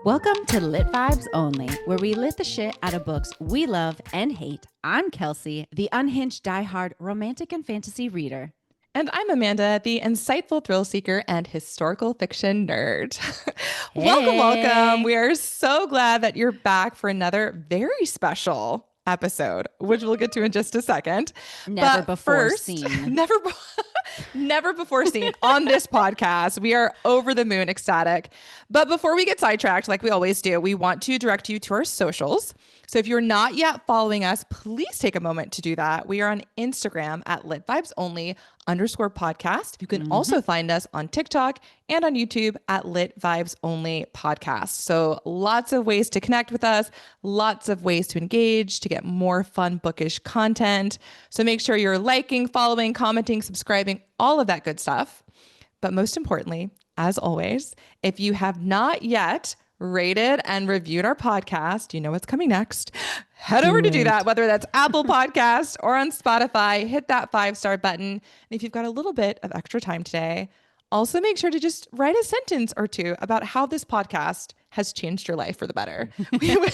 Welcome to Lit Vibes Only, where we lit the shit out of books we love and hate. I'm Kelsey, the unhinged, diehard romantic and fantasy reader. And I'm Amanda, the insightful thrill seeker and historical fiction nerd. Welcome. We are so glad that you're back for another very special episode, which we'll get to in just a second. Never before seen. Never before seen on this podcast. We are over the moon ecstatic. But before we get sidetracked, like we always do, we want to direct you to our socials. So if you're not yet following us, please take a moment to do that. We are on Instagram at litvibesonly_podcast. You can also find us on TikTok and on YouTube at Lit Vibes Only Podcast. So lots of ways to connect with us, lots of ways to engage, to get more fun bookish content. So make sure you're liking, following, commenting, subscribing, all of that good stuff. But most importantly, as always, if you have not yet rated and reviewed our podcast, you know what's coming next. Head over to do that, whether that's Apple Podcasts or on Spotify. Hit that 5-star button. And if you've got a little bit of extra time today, also make sure to just write a sentence or two about how this podcast has changed your life for the better. We would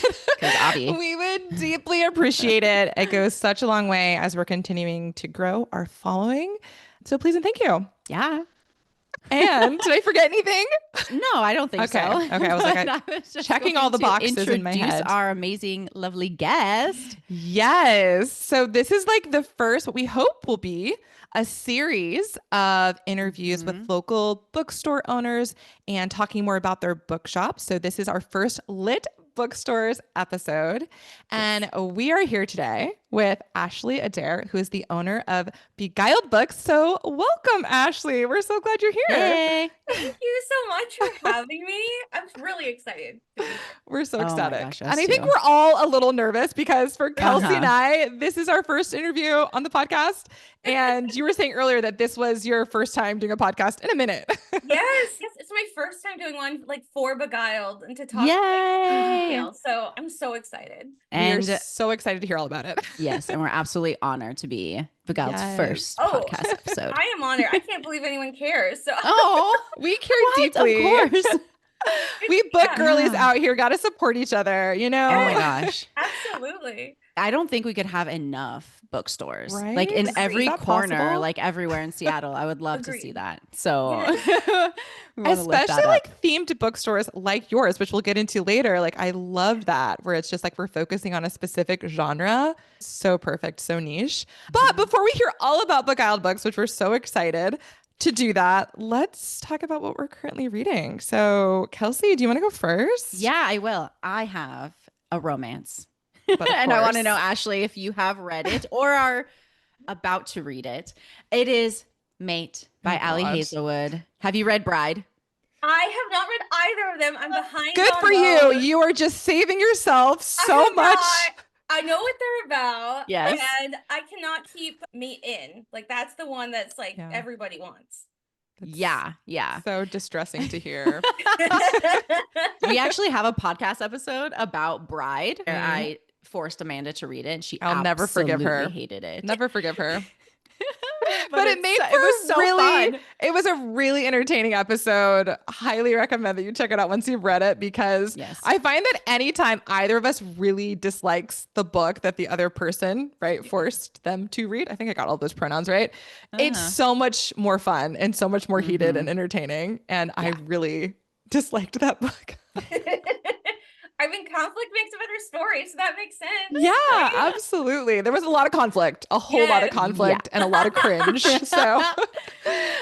deeply appreciate it. It goes such a long way as we're continuing to grow our following. So please and thank you. Yeah. And did I forget anything? No, I don't think so. Okay, I was like, I was just checking all the boxes in my head. Our amazing, lovely guest. Yes. So this is like the first, what we hope will be a series of interviews with local bookstore owners and talking more about their bookshop. So this is our first Lit Bookstores episode. And we are here today with Ashley Adair, who is the owner of Beguiled Books. So welcome, Ashley. We're so glad you're here. Hey. Thank you so much for having me. I'm really excited. We're so ecstatic. Gosh, and I think we're all a little nervous because for Kelsey and I, this is our first interview on the podcast. And you were saying earlier that this was your first time doing a podcast in a minute. Yes, it's my first time doing one like for Beguiled and to talk. Yay! So I'm so excited. And we're so excited to hear all about it. Yes, and we're absolutely honored to be Beguiled's first podcast episode. I am honored. I can't believe anyone cares. So we care deeply. Of course. We book girlies out here, got to support each other, you know? Oh my gosh. Absolutely. I don't think we could have enough bookstores, right? Like in every corner, possible? like everywhere in Seattle. I would love to see that. So especially like themed bookstores like yours, which we'll get into later. Like I love that, where it's just like we're focusing on a specific genre. So perfect, so niche. But before we hear all about Beguiled Books, which we're so excited to do that, let's talk about what we're currently reading. So Kelsey, do you want to go first? Yeah, I will. I have a romance. And I want to know, Ashley, if you have read it or are about to read it. It is Mate by Allie Hazelwood. Have you read Bride? I have not read either of them. I'm behind. Good for you. You are just saving yourself so much. I know what they're about. Yes. And I cannot keep Mate in. Like that's the one that's like everybody wants. Yeah. So distressing to hear. We actually have a podcast episode about Bride. I forced Amanda to read it, and I'll never forgive her. Hated it. Never forgive her. but it was so fun. It was a really entertaining episode. Highly recommend that you check it out once you've read it, because I find that anytime either of us really dislikes the book that the other person, forced them to read, I think I got all those pronouns right. It's so much more fun and so much more heated and entertaining. And I really disliked that book. I mean, conflict makes a better story, so that makes sense. Yeah, absolutely. There was a lot of conflict, a whole lot of conflict, and a lot of cringe. So,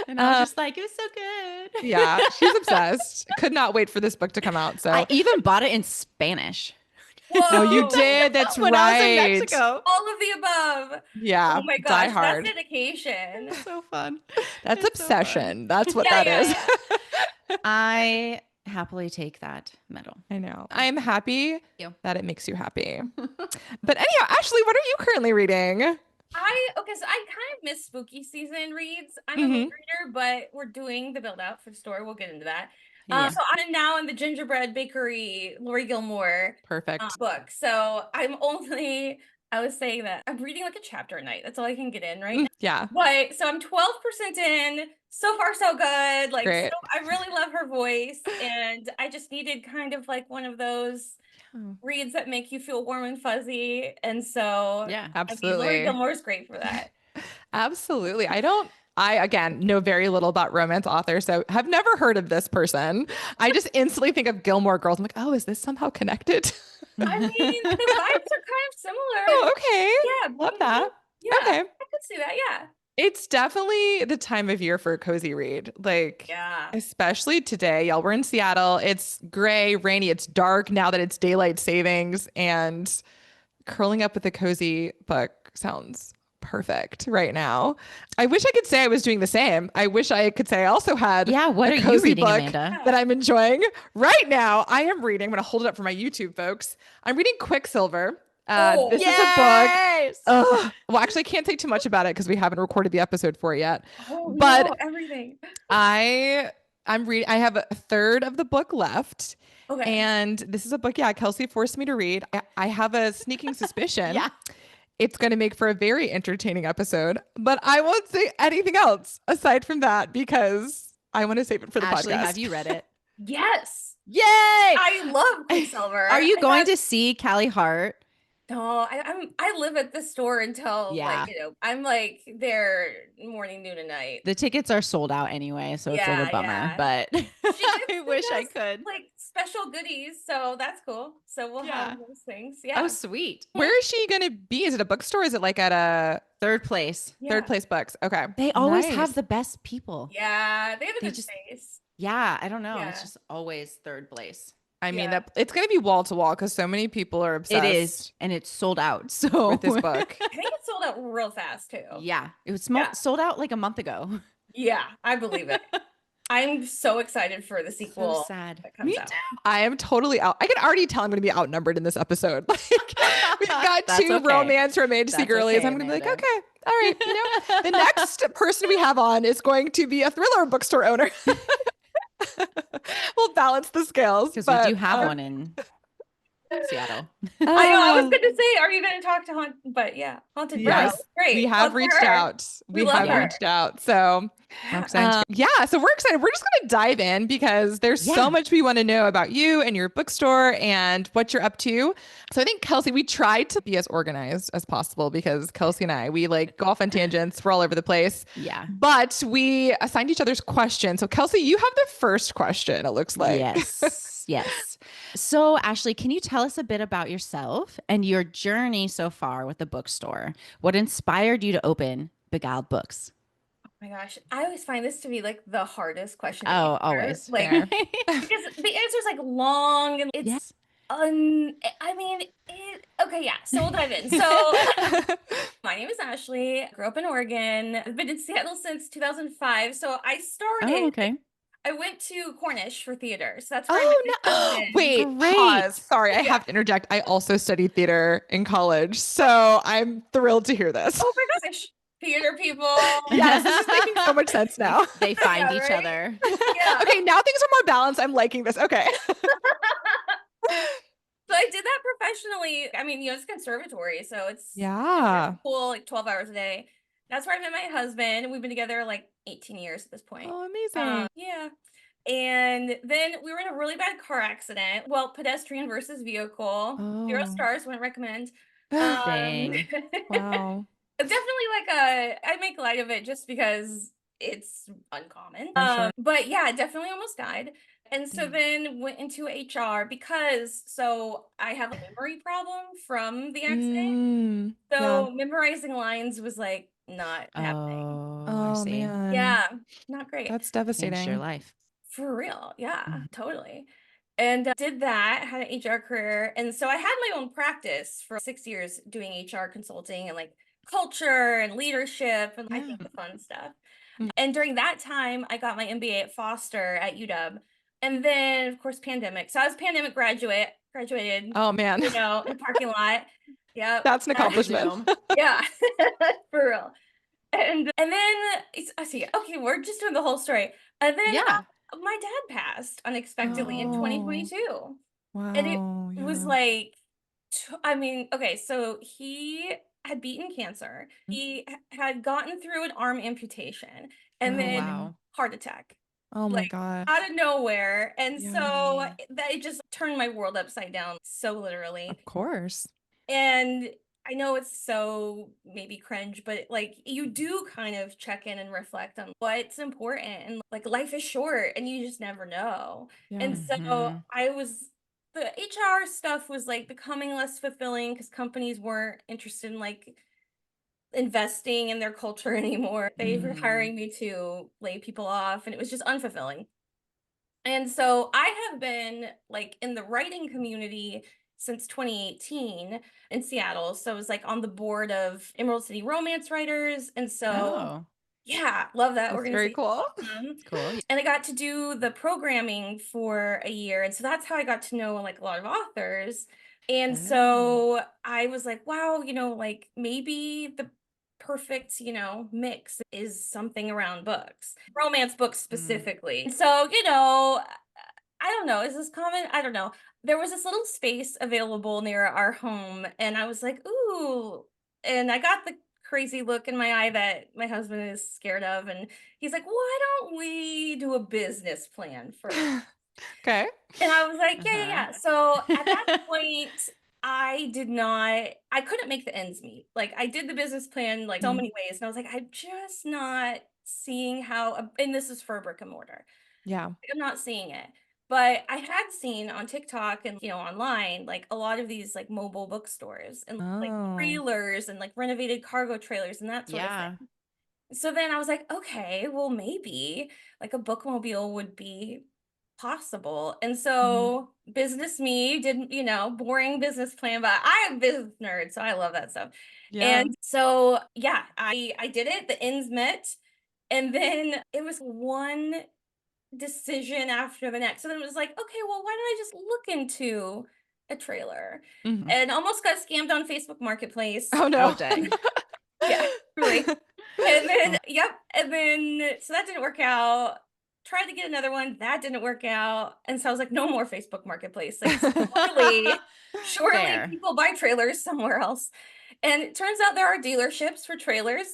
and I was just like, it was so good. Yeah, she's obsessed. Could not wait for this book to come out. So I even bought it in Spanish. Whoa. No, you did. That's when right. I was in Mexico. All of the above. Yeah. Oh my gosh, Die hard. that's dedication. It's so fun. That's obsession. That's what that is. I happily take that medal. I know. I am happy that it makes you happy. But anyhow, Ashley, what are you currently reading? So I kind of miss spooky season reads. I'm a book reader, but we're doing the build out for the store. We'll get into that. So I'm now in the Gingerbread Bakery, Lori Gilmore Perfect book. So I'm only I was saying that I'm reading like a chapter a night. That's all I can get in right now. Yeah. But so I'm 12% in. So far, so good. Like, Great. so I really love her voice. And I just needed kind of like one of those reads that make you feel warm and fuzzy. And so, yeah, absolutely. Lori Gilmore is great for that. Absolutely. I, again, know very little about romance authors, so have never heard of this person. I just instantly think of Gilmore Girls. I'm like, oh, is this somehow connected? I mean, the vibes are kind of similar. Oh, okay. Yeah. Love that. Yeah. Okay. I could see that. Yeah. It's definitely the time of year for a cozy read. Like, especially today, y'all, we're in Seattle. It's gray, rainy, it's dark now that it's daylight savings, and curling up with a cozy book sounds perfect right now. I wish I could say I was doing the same. I wish I could say I also had what a are cozy you reading, book Amanda? that I'm enjoying. Right now, I am reading, I'm going to hold it up for my YouTube folks. I'm reading Quicksilver. This is a book. Well, actually, I can't say too much about it because we haven't recorded the episode for it yet. But no, everything. I'm reading. I have a third of the book left. Okay. And this is a book, Kelsey forced me to read. I have a sneaking suspicion. It's going to make for a very entertaining episode, but I won't say anything else aside from that because I want to save it for the Ashley, podcast. have you read it? Yes. Yay! I love Quicksilver. Are you going to see Callie Hart? No, I live at the store until I'm like there morning, noon, and night. The tickets are sold out anyway, so it's like a bummer. But I wish I could. Like special goodies, so that's cool. So we'll have those things. Yeah. Oh, sweet. Where is she gonna be? Is it a bookstore? Is it like at a third place? Third place books. Okay. They always have the best people. Yeah, they have a good space. Yeah, I don't know. It's just always third place. I mean, it's going to be wall to wall because so many people are obsessed. It is. And it's sold out. So with this book. I think it sold out real fast too. Yeah. It was sold out like a month ago. Yeah, I believe it. I'm so excited for the sequel. So sad. That comes out. I am totally out. I can already tell I'm going to be outnumbered in this episode. Like, we've got two romantic girlies. I'm going to be like, okay, all right. The next person we have on is going to be a thriller bookstore owner. We'll balance the scales because we do have one in Seattle. I know. I was going to say, are you going to talk to Haunted? Yes, great. We have reached out. We have reached out. So so we're excited. We're just going to dive in because there's so much we want to know about you and your bookstore and what you're up to. So I think, Kelsey, we tried to be as organized as possible because Kelsey and I, we like go off on tangents. We're all over the place. Yeah. But we assigned each other's questions. So Kelsey, you have the first question, it looks like. Yes. Yes. So Ashley, can you tell us a bit about yourself and your journey so far with the bookstore? What inspired you to open Beguiled Books? Oh my gosh, I always find this to be like the hardest question. Oh, always. Like because the answer is like long and it's so we'll dive in. So my name is Ashley. I grew up in Oregon. I've been in Seattle since 2005. So I started I went to Cornish for theater. So that's where Wait, pause. Sorry, I have to interject. I also studied theater in college. So I'm thrilled to hear this. Oh my gosh. Theater people. Yes, this is making so much sense now. They find each other. Yeah. Okay, now things are more balanced. I'm liking this. Okay. So I did that professionally. I mean, it's conservatory, so it's cool, like 12 hours a day. That's where I met my husband. We've been together like 18 years at this point. Oh, amazing. And then we were in a really bad car accident. Well, pedestrian versus vehicle. 0 stars, wouldn't recommend. Dang. Wow. Definitely I make light of it just because it's uncommon. But yeah, definitely almost died. And so then went into HR because I have a memory problem from the accident. Memorizing lines was like not happening. Oh, I see. Man. Yeah, not great. That's devastating. Changed your life. For real. Yeah, totally. And did that, had an HR career. And so I had my own practice for 6 years doing HR consulting and like culture and leadership and I think the fun stuff. And during that time, I got my MBA at Foster at UW. And then, of course, pandemic. So I was pandemic graduated. Oh, man. In the parking lot. Yeah. That's an accomplishment. Yeah, for real. And then, I see. Okay, we're just doing the whole story. And then my dad passed unexpectedly in 2022. Wow. And it was like I mean, okay, so he had beaten cancer. He had gotten through an arm amputation and then wow. heart attack, Oh my like gosh. out of nowhere. And Yeah. so that it just turned my world upside down, so literally. Of course. And I know it's so maybe cringe, but like you do kind of check in and reflect on what's important. And like life is short and you just never know. Yeah. And so the HR stuff was like becoming less fulfilling because companies weren't interested in like investing in their culture anymore. They were hiring me to lay people off and it was just unfulfilling. And so I have been like in the writing community since 2018 in Seattle. So I was like on the board of Emerald City Romance Writers. And so, Oh, yeah, love that That's very organization. cool. that's cool. And I got to do the programming for a year. And so that's how I got to know like a lot of authors. And so I was like, wow, like maybe the perfect, mix is something around books, romance books specifically. So, I don't know. Is this common? I don't know. There was this little space available near our home, and I was like, ooh. And I got the crazy look in my eye that my husband is scared of. And he's like, why don't we do a business plan first? Okay. And I was like, yeah. So at that point, I couldn't make the ends meet. Like I did the business plan like so many ways. And I was like, I'm just not seeing how, and this is for a brick and mortar. Yeah. I'm not seeing it. But I had seen on TikTok and online like a lot of these like mobile bookstores and like trailers and like renovated cargo trailers and that sort of thing. So then I was like, okay, well maybe like a bookmobile would be possible. And so business me didn't, boring business plan, but I'm a business nerd, so I love that stuff. Yeah. And so yeah, I did it, the ends met. And then it was one decision after the next. So then it was like, okay, well, why don't I just look into a trailer? And almost got scammed on Facebook Marketplace. Oh no. Oh, dang. Yeah, really. And then, and then, so that didn't work out. Tried to get another one, that didn't work out. And so I was like, no more Facebook Marketplace. Like, surely Fair. people buy trailers somewhere else. And it turns out there are dealerships for trailers,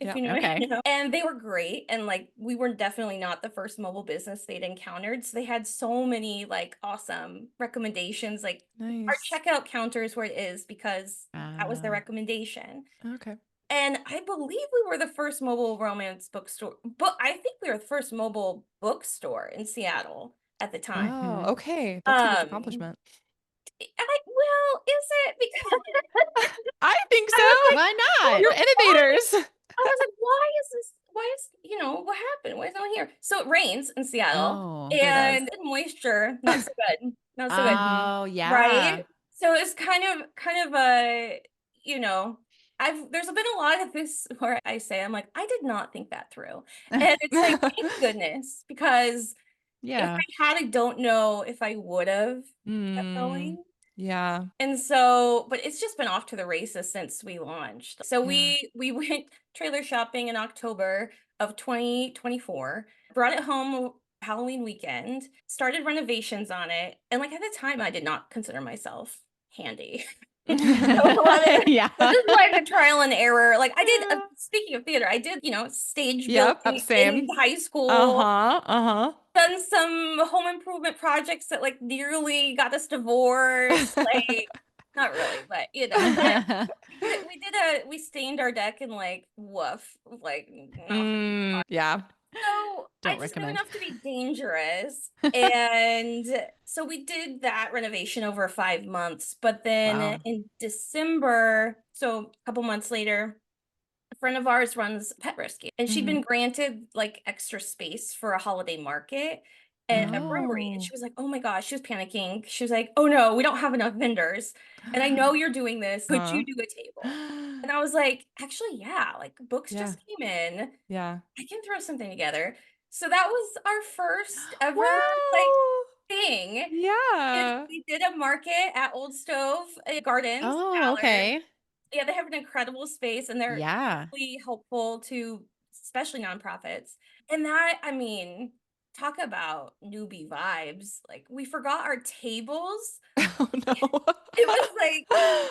if you know, Okay. And they were great. And like, we were definitely not the first mobile business they'd encountered. So they had so many like awesome recommendations. Like, our checkout counter is where it is because that was their recommendation. Okay. And I believe we were the first mobile romance bookstore, but I think we were the first mobile bookstore in Seattle at the time. Oh, okay. That's a huge Um, accomplishment. well, is it? Because I think so. Why not? You're innovators. I was like, why is this? Why is, what happened? Why is no one here? So it rains in Seattle and moisture, not so good. Not so good. Oh, yeah. Right? So it's kind of a, there's been a lot of this where I say, I'm like, I did not think that through. And it's like, thank goodness, because if I had, I don't know if I would have kept going. Yeah. And so, but it's just been off to the races since we launched. So we went trailer shopping in October of 2024, brought it home Halloween weekend, started renovations on it. And like at the time, I did not consider myself handy. Yeah. So this is like a trial and error. Like I did, speaking of theater, I did, stage building in high school. Done some home improvement projects that like nearly got us divorced. Like, not really, but we stained our deck and like woof, like yeah. so I just knew enough to be dangerous. And so we did that renovation over 5 months. But then in December, so a couple months later, a friend of ours runs pet rescue and she'd been granted like extra space for a holiday market at a brewery. And she was like, oh my gosh, she was panicking. She was like, oh no, we don't have enough vendors. And I know you're doing this. Could you do a table? And I was like, actually, yeah, like books just came in. Yeah. I can throw something together. So that was our first ever like thing. Yeah. We did a market at Old Stove Gardens. Oh, okay. Yeah, they have an incredible space and they're really helpful to especially nonprofits. And that, I mean, talk about newbie vibes. Like, we forgot our tables. Oh no. It was like,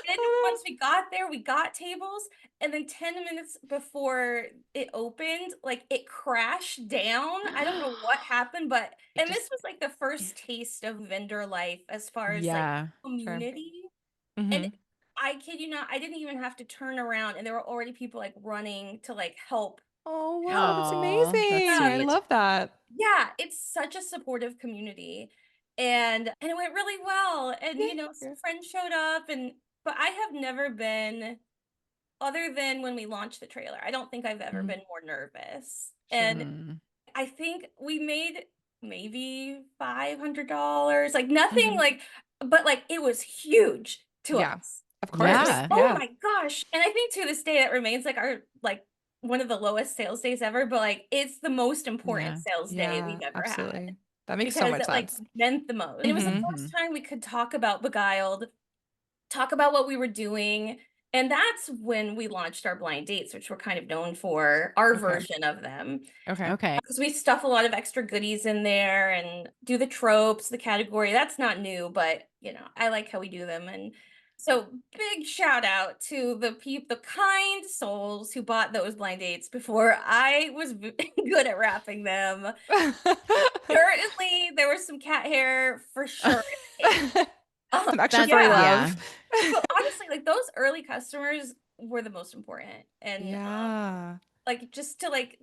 then once we got there, we got tables, and then 10 minutes before it opened, like, it crashed down. I don't know what happened, but and this was like the first taste of vendor life as far as like Yeah. Sure. community. And Mm-hmm. I kid you not, I didn't even have to turn around, and there were already people like running to like help. Oh wow, that's Oh, that's amazing. I sweet. love that. Yeah, it's such a supportive community. And it went really well. And some Yeah. friends showed up, but I have never been, other than when we launched the trailer, I don't think I've ever been more nervous. Sure. And I think we made maybe $500, like nothing like, but like it was huge to Yeah, us. of It was course. like, oh my gosh. And I think to this day it remains like our like one of the lowest sales days ever, but like it's the most important sales day we've ever had Absolutely. That makes so because much it like sense. meant the most. And it was the first time we could talk about Beguiled, talk about what we were doing. And that's when we launched our blind dates, which we're kind of known for, our version of them. Okay. Because we stuff a lot of extra goodies in there and do the tropes, the category. That's not new, but I like how we do them. And so big shout out to the kind souls who bought those blind dates before I was good at wrapping them. Certainly there was some cat hair for sure. Some extra furry love. But honestly, like those early customers were the most important. And like just to like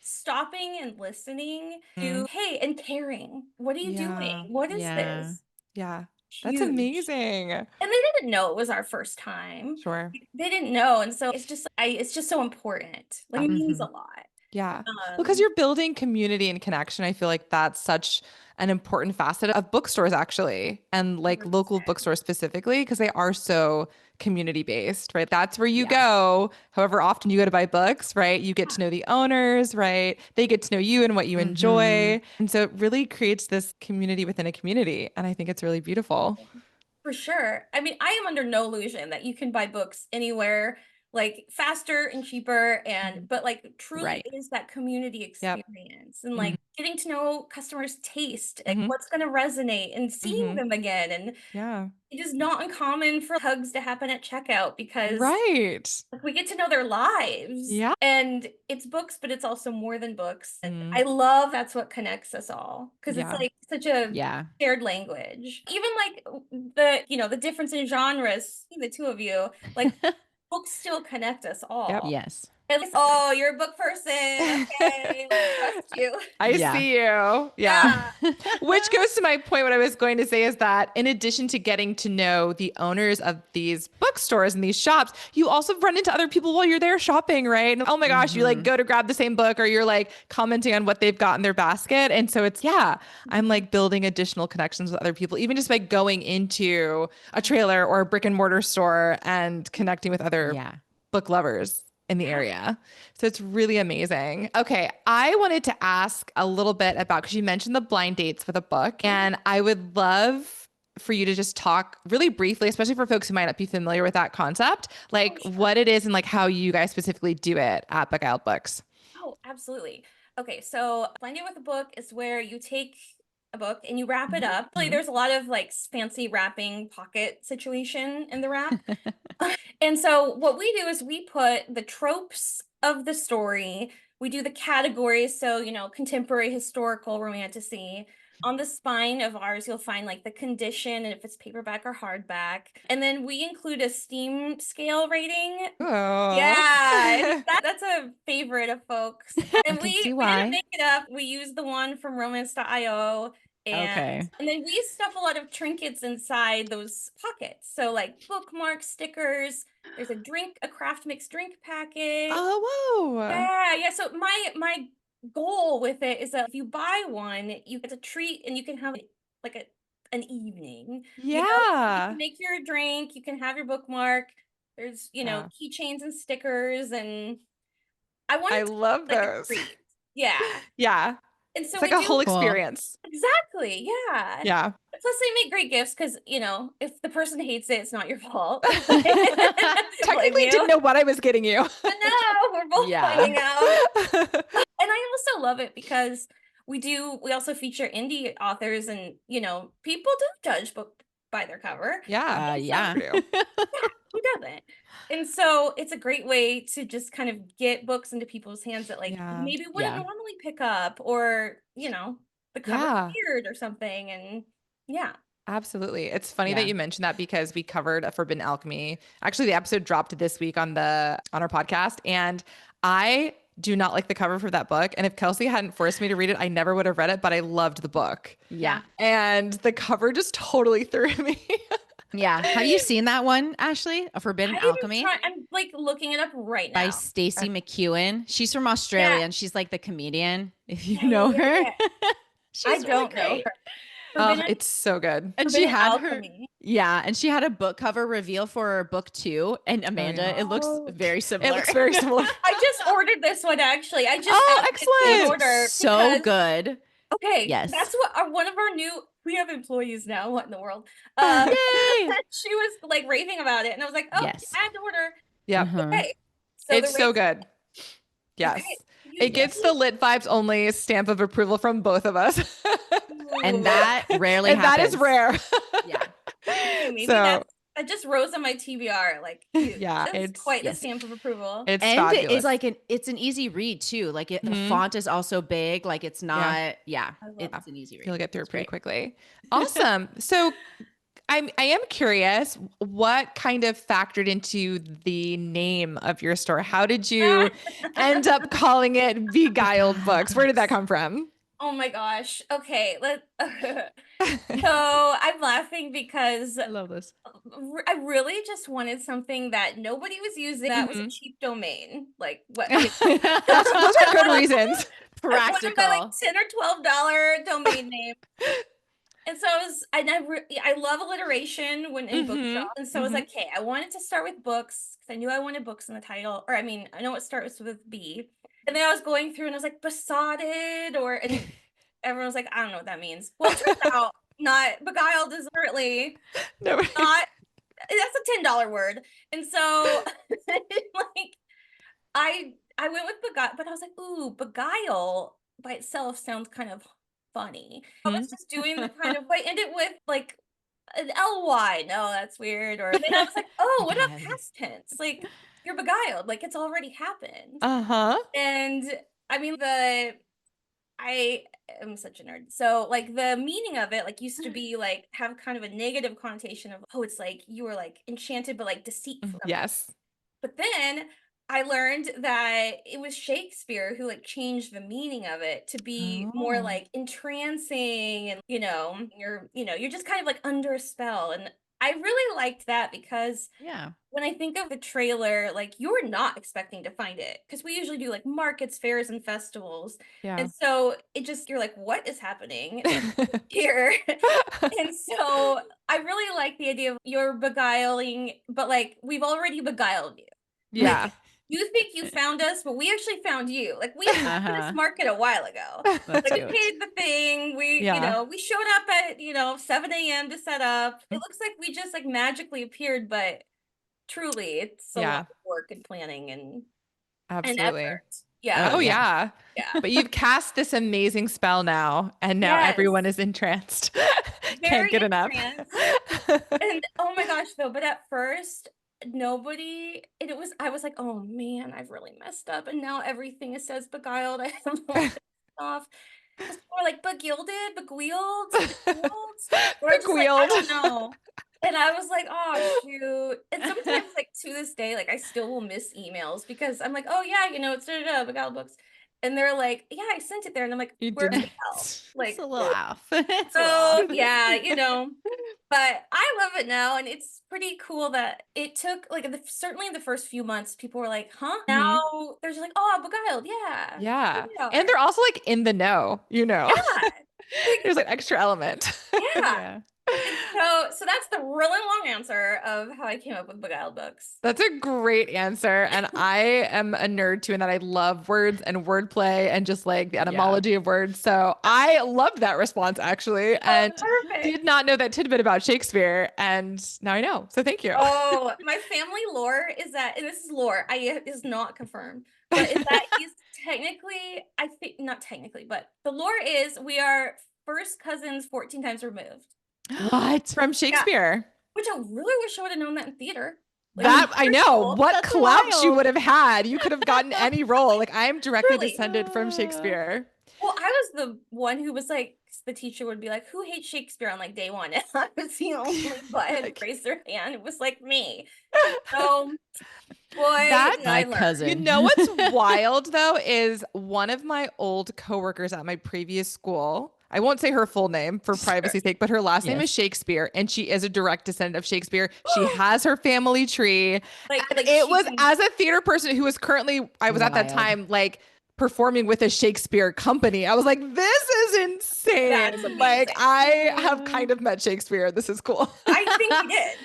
stopping and listening to, hey, and caring. What are you doing? What is this? Yeah. Huge. That's amazing. And they didn't know it was our first time. Sure. They didn't know. And so it's just so important. Like it means a lot. Yeah. Well, because you're building community and connection. I feel like that's such an important facet of bookstores, actually, and like 100%. local bookstores specifically, because they are so community based, right? That's where you go. However often you go to buy books, right? You get to know the owners, right? They get to know you and what you enjoy. And so it really creates this community within a community. And I think it's really beautiful. For sure. I mean, I am under no illusion that you can buy books anywhere, like faster and cheaper, but like truly it is that community experience and like getting to know customers' taste, like what's going to resonate and seeing them again. And it is not uncommon for hugs to happen at checkout because we get to know their lives. Yeah. And it's books, but it's also more than books. And I love that's what connects us all because it's like such a shared language. Even like the difference in genres, the two of you, like books still connect us all. Yes. At least, oh, you're a book person. Okay, trust you. I see you. Yeah. Which goes to my point. What I was going to say is that in addition to getting to know the owners of these bookstores and these shops, you also run into other people while you're there shopping, right? And oh my gosh, you like go to grab the same book or you're like commenting on what they've got in their basket. And so it's, I'm like building additional connections with other people, even just by going into a trailer or a brick and mortar store and connecting with other book lovers in the area. So it's really amazing. Okay. I wanted to ask a little bit about, because you mentioned the blind dates with a book, and I would love for you to just talk really briefly, especially for folks who might not be familiar with that concept, like what it is and like how you guys specifically do it at Beguiled Books. Oh, absolutely. Okay. So blind date with a book is where you take a book and you wrap it up. Like, there's a lot of like fancy wrapping pocket situation in the wrap. And so what we do is we put the tropes of the story, we do the categories, so contemporary, historical, romantasy. On the spine of ours, you'll find like the condition and if it's paperback or hardback. And then we include a Steam scale rating. Oh. Yeah, that's a favorite of folks. And we didn't make it up. We use the one from romance.io. And then we stuff a lot of trinkets inside those pockets. So like bookmarks, stickers, there's a craft mixed drink packet. Oh, whoa. Yeah. So my goal with it is that if you buy one, you get a treat and you can have like an evening. Yeah. You can make your drink, you can have your bookmark. There's, keychains and stickers, and I love those. Yeah. Yeah. And so it's like a whole experience. Exactly. Yeah. Yeah. Plus they make great gifts because, if the person hates it, it's not your fault. Technically didn't know what I was getting you. No, we're both finding out. And I also love it because we also feature indie authors, and people do judge book by their cover. Yeah. Yeah. Who doesn't? And so it's a great way to just kind of get books into people's hands that maybe wouldn't normally pick up, or the cover's weird or something. And absolutely. It's funny that you mentioned that, because we covered A Forbidden Alchemy. Actually, the episode dropped this week on our podcast, and I do not like the cover for that book. And if Kelsey hadn't forced me to read it, I never would have read it, but I loved the book. Yeah. And the cover just totally threw me. Yeah. Have you seen that one, Ashley? A Forbidden Alchemy? I'm looking it up right now. By Stacey McEwen. She's from Australia, and she's like the comedian, if you know her. I don't know her. Oh, it's so good. And she had and she had a book cover reveal for book 2. And Amanda, it looks very similar. It looks very similar. I just ordered this one, actually. I just excellent. Order so good. Okay. Yes. That's one of our we have employees now. What in the world? Yay! She was like raving about it, and I was like, oh, add to order. Yeah. Okay. So it's so good. Yes. Okay. It gets the Lit Vibes Only stamp of approval from both of us. And that rarely happens. That is rare. Yeah. Maybe that just rose on my TBR. It's quite the stamp of approval. It's fabulous. It's an easy read too. The font is also big. It's not. It's an easy read. You'll get through it pretty quickly. Awesome. So I am curious, what kind of factored into the name of your store? How did you end up calling it Beguiled Books? Where did that come from? Oh my gosh. Okay. So I'm laughing because I love this. I really just wanted something that nobody was using. That was a cheap domain. What? Those are good reasons. Practical. I wanted my $10 or $12 domain name. And so I love alliteration when in Bookshop. And so I was like, okay, I wanted to start with books because I knew I wanted books in the title. Or I know it starts with B. And then I was going through and I was like, besotted, and everyone was like, I don't know what that means. Well, it turns out not beguiled is really not, that's a $10 word. And so I went with beguile, but I was like, ooh, beguile by itself sounds kind of funny. I was just doing the kind of I ended with an ly. No, that's weird. Or then I was like, oh, what about past tense? You're beguiled. It's already happened. And I am such a nerd. So the meaning of it used to be have kind of a negative connotation of, oh, it's you were enchanted but deceitful. Yes. But then I learned that it was Shakespeare who changed the meaning of it to be more entrancing, and you're just kind of under a spell. And I really liked that because when I think of the trailer, you're not expecting to find it, because we usually do markets, fairs, and festivals. And so it just, you're what is happening here? And so I really like the idea of you're beguiling, but we've already beguiled you. Yeah. You think you found us, but we actually found you. We found this market a while ago. We paid the thing. We, we showed up at, 7 a.m. to set up. It looks like we just magically appeared, but truly it's a lot of work and planning and effort. Yeah. Oh yeah. But you've cast this amazing spell now, and now everyone is entranced. Can't get enough. And oh my gosh, though, but at first nobody, and I was like, oh man, I've really messed up, and now everything says beguiled. I have off. Or begilded, beguiled, or I don't know. And I was like, oh shoot. And sometimes to this day, I still will miss emails because I'm like, oh yeah, it's Beguiled Books. And they're like, yeah, I sent it there. And I'm like, where the hell? It's a little off. So yeah, but I love it now. And it's pretty cool that it took certainly in the first few months, people were like, huh? Now they're just like, oh, Beguiled. Yeah. Yeah. And they're also in the know, Yeah. There's an extra element. Yeah. So that's the really long answer of how I came up with Beguiled Books. That's a great answer. And I am a nerd too, in that I love words and wordplay and just the etymology of words. So I loved that response actually. And did not know that tidbit about Shakespeare. And now I know. So thank you. Oh, my family lore is that, and this is lore, is not confirmed, but is that he's technically, I think, not technically, but the lore is we are first cousins 14 times removed. What? From Shakespeare? Yeah. Which I really wish I would have known that in theater. Like, that I know. What That's clout you wild. would have had. You could have gotten any role. Like, I am directly Truly. descended from Shakespeare. Well, I was the one who was like, the teacher would be like, who hates Shakespeare on like day one? And I was the only butt who raised their hand. It was like me. So, boy, That's my I learned. cousin. You know what's wild though is one of my old coworkers at my previous school. I won't say her full name for privacy's sake, but her last name is Shakespeare, and she is a direct descendant of Shakespeare. She has her family tree. Like it was as a theater person who was currently, I was at that Wild. time like performing with a Shakespeare company. I was like, this is insane. That is amazing. Like, I have kind of met Shakespeare. This is cool. I think he did.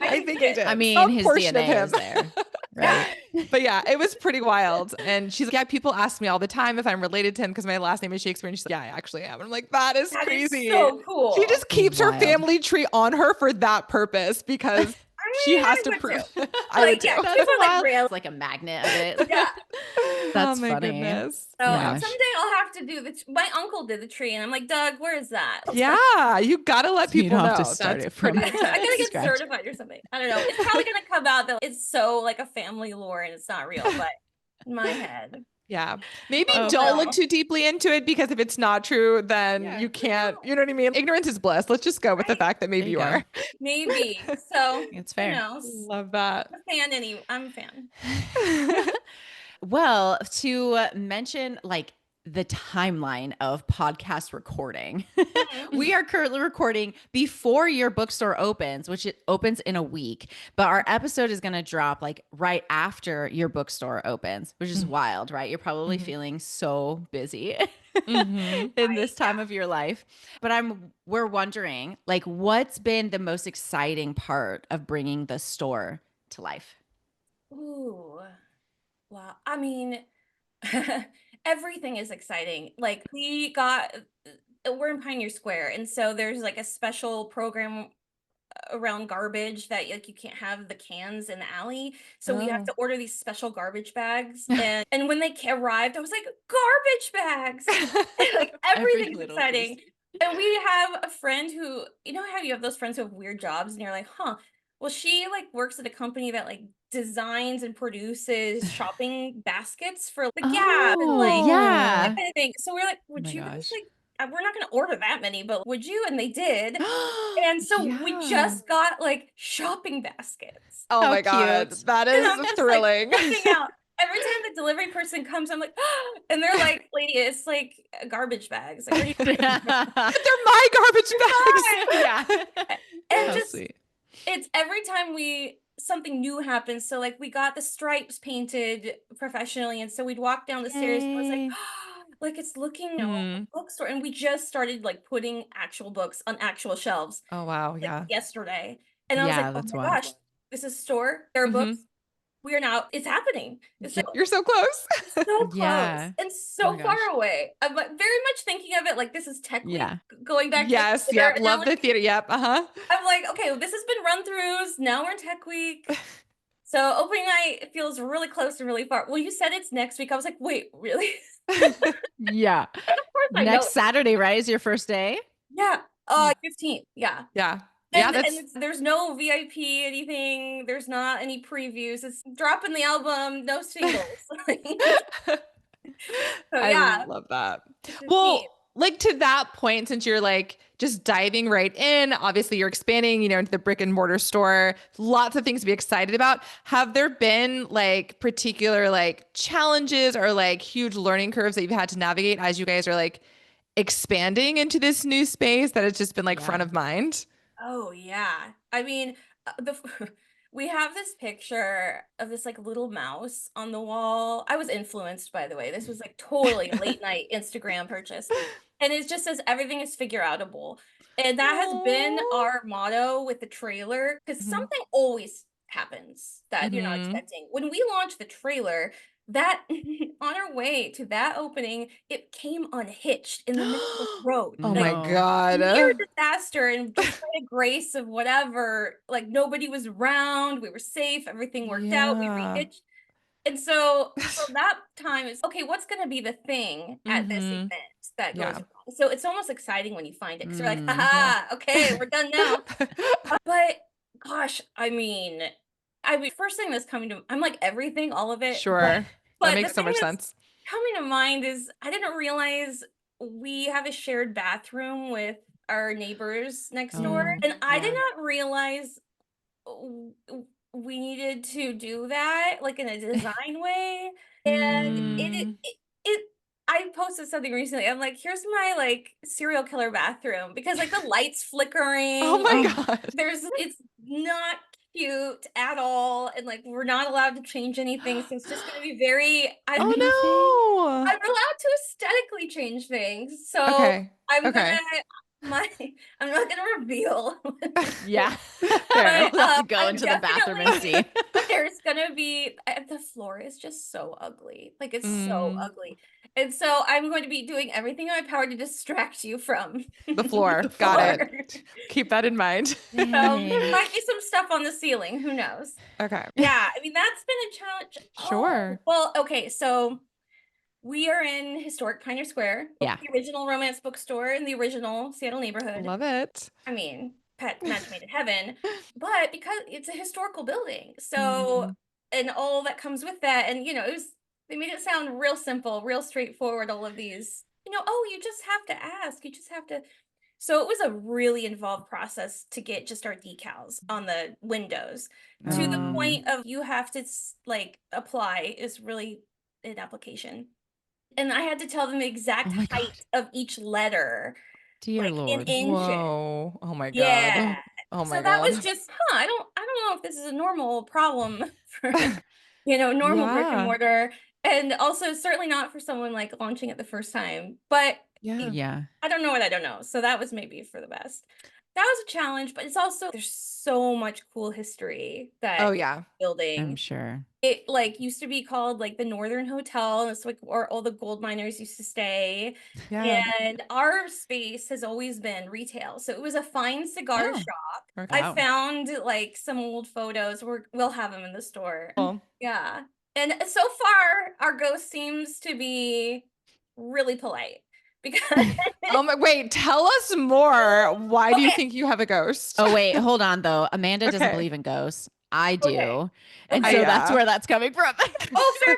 I think he did. I mean, Some his portion of DNA him. is there. Right. But yeah, it was pretty wild. And she's like, yeah, people ask me all the time if I'm related to him because my last name is Shakespeare. And she's like, yeah, I actually am. And I'm like, that is crazy. So cool. She just keeps her Wild. family tree on her for that purpose because she has to prove. I would too. Yeah, That's people wild. like It's like a magnet of it. Yeah. That's oh my funny. goodness. So Yeah. someday I'll have to do my uncle did the tree, and I'm like, Doug, where is that? Yeah, you gotta let You people don't know. have to start That's it from pretty I gotta get scratch. certified or something. I don't know. It's probably gonna come out that it's so like a family lore and it's not real, but in my head. Yeah. Maybe Oh, don't no. look too deeply into it because if it's not true, then you can't, you know what I mean? Ignorance is bliss. Let's just go with the fact that maybe you There you are. Maybe. So It's who fair. knows? Love that. I'm a fan. Well, to mention like the timeline of podcast recording, we are currently recording before your bookstore opens, which it opens in a week. But our episode is going to drop like right after your bookstore opens, which is wild, right? You're probably feeling so busy in this time of your life. But we're wondering, like, what's been the most exciting part of bringing the store to life? Ooh. Wow. I mean, everything is exciting. Like we're in Pioneer Square, and so there's like a special program around garbage that like you can't have the cans in the alley. So we have to order these special garbage bags. And when they arrived, I was like, garbage bags. And, like everything's exciting. And we have a friend who, you know how you have those friends who have weird jobs and you're like, huh. Well, she like works at a company that like designs and produces shopping baskets for like Gap and like that kind of thing. So we're like, would you guys like we're not going to order that many, but would you? And they did. And so we just got like shopping baskets. Oh my God. That is thrilling. Like, freaking out. Every time the delivery person comes, I'm like, and they're like, lady, it's like garbage bags. Like, what are you doing? They're my garbage bags. Yeah. And just, it's every time something new happens. So like we got the stripes painted professionally. And so we'd walk down the stairs and I was like, like it's looking like a bookstore. And we just started like putting actual books on actual shelves. Oh, wow. Like, Yeah. yesterday. And I was like, oh my gosh, this is a store. There are books. We are now, it's happening. You're so close. So close and so far away. I'm like, very much thinking of it like this is tech week, going back to yes, yep, love the theater. Yep. I'm like, okay, this has been run throughs. Now we're in tech week. So opening night feels really close and really far. Well, you said it's next week. I was like, wait, really? Yeah. Next Saturday, right? Is your first day? Yeah. 15th. Yeah. Yeah. And there's no VIP anything. There's not any previews. It's dropping the album, no singles. I love that. Well, like to that point, since you're like just diving right in, obviously you're expanding, into the brick and mortar store, lots of things to be excited about. Have there been like particular like challenges or like huge learning curves that you've had to navigate as you guys are like expanding into this new space that has just been like front of mind? Oh yeah. I mean, we have this picture of this like little mouse on the wall. I was influenced, by the way. This was like totally a late night Instagram purchase. And it just says everything is figure outable. And that has been our motto with the trailer because something always happens that you're not expecting. When we launched the trailer, that on our way to that opening, it came unhitched in the middle of the road. Oh my God. Near disaster and just by the grace of whatever, like nobody was around, we were safe, everything worked out, we rehitched. And so that time is, okay, what's going to be the thing at this event that goes wrong? So it's almost exciting when you find it because you're like, haha, okay, we're done now. But gosh, I mean, first thing that's coming to, I'm like everything, all of it. Sure. But That makes so much sense. Coming to mind is I didn't realize we have a shared bathroom with our neighbors next door. And I did not realize we needed to do that like in a design way. And I posted something recently. I'm like, here's my like serial killer bathroom because like the lights flickering. Oh my God. It's not cute at all. And like we're not allowed to change anything. So it's just gonna be very I'm allowed to aesthetically change things. So I'm not gonna reveal. Yeah. We'll have to go into the bathroom and see. There's gonna be the floor is just so ugly. Like it's so ugly. And so I'm going to be doing everything in my power to distract you from the floor. Got it. Keep that in mind. So there might be some stuff on the ceiling. Who knows? Okay. Yeah. I mean, that's been a challenge. Sure. Well, okay. So we are in historic Pioneer Square. Yeah. The original romance bookstore in the original Seattle neighborhood. Love it. I mean, match made in heaven. But because it's a historical building. So, and all that comes with that. And, you know, they made it sound real simple, real straightforward, all of these, you know, oh, you just have to ask. You just have to. So it was a really involved process to get just our decals on the windows to the point of you have to like apply is really an application. And I had to tell them the exact height of each letter. Dear like, Lord. in inches. Whoa. Oh my God. Yeah. Oh my God. So that was just, I don't know if this is a normal problem for, normal brick and mortar. And also certainly not for someone like launching it the first time. But I don't know what I don't know. So that was maybe for the best. That was a challenge, but it's also there's so much cool history that building. I'm sure. It like used to be called like the Northern Hotel. It's like where all the gold miners used to stay. Yeah. And our space has always been retail. So it was a fine cigar shop. Okay. I found like some old photos. We'll have them in the store. Cool. Yeah. And so far our ghost seems to be really polite. Because wait, tell us more. Why do you think you have a ghost? Oh, wait, hold on though. Amanda doesn't believe in ghosts. I do. And so that's where that's coming from. Fair.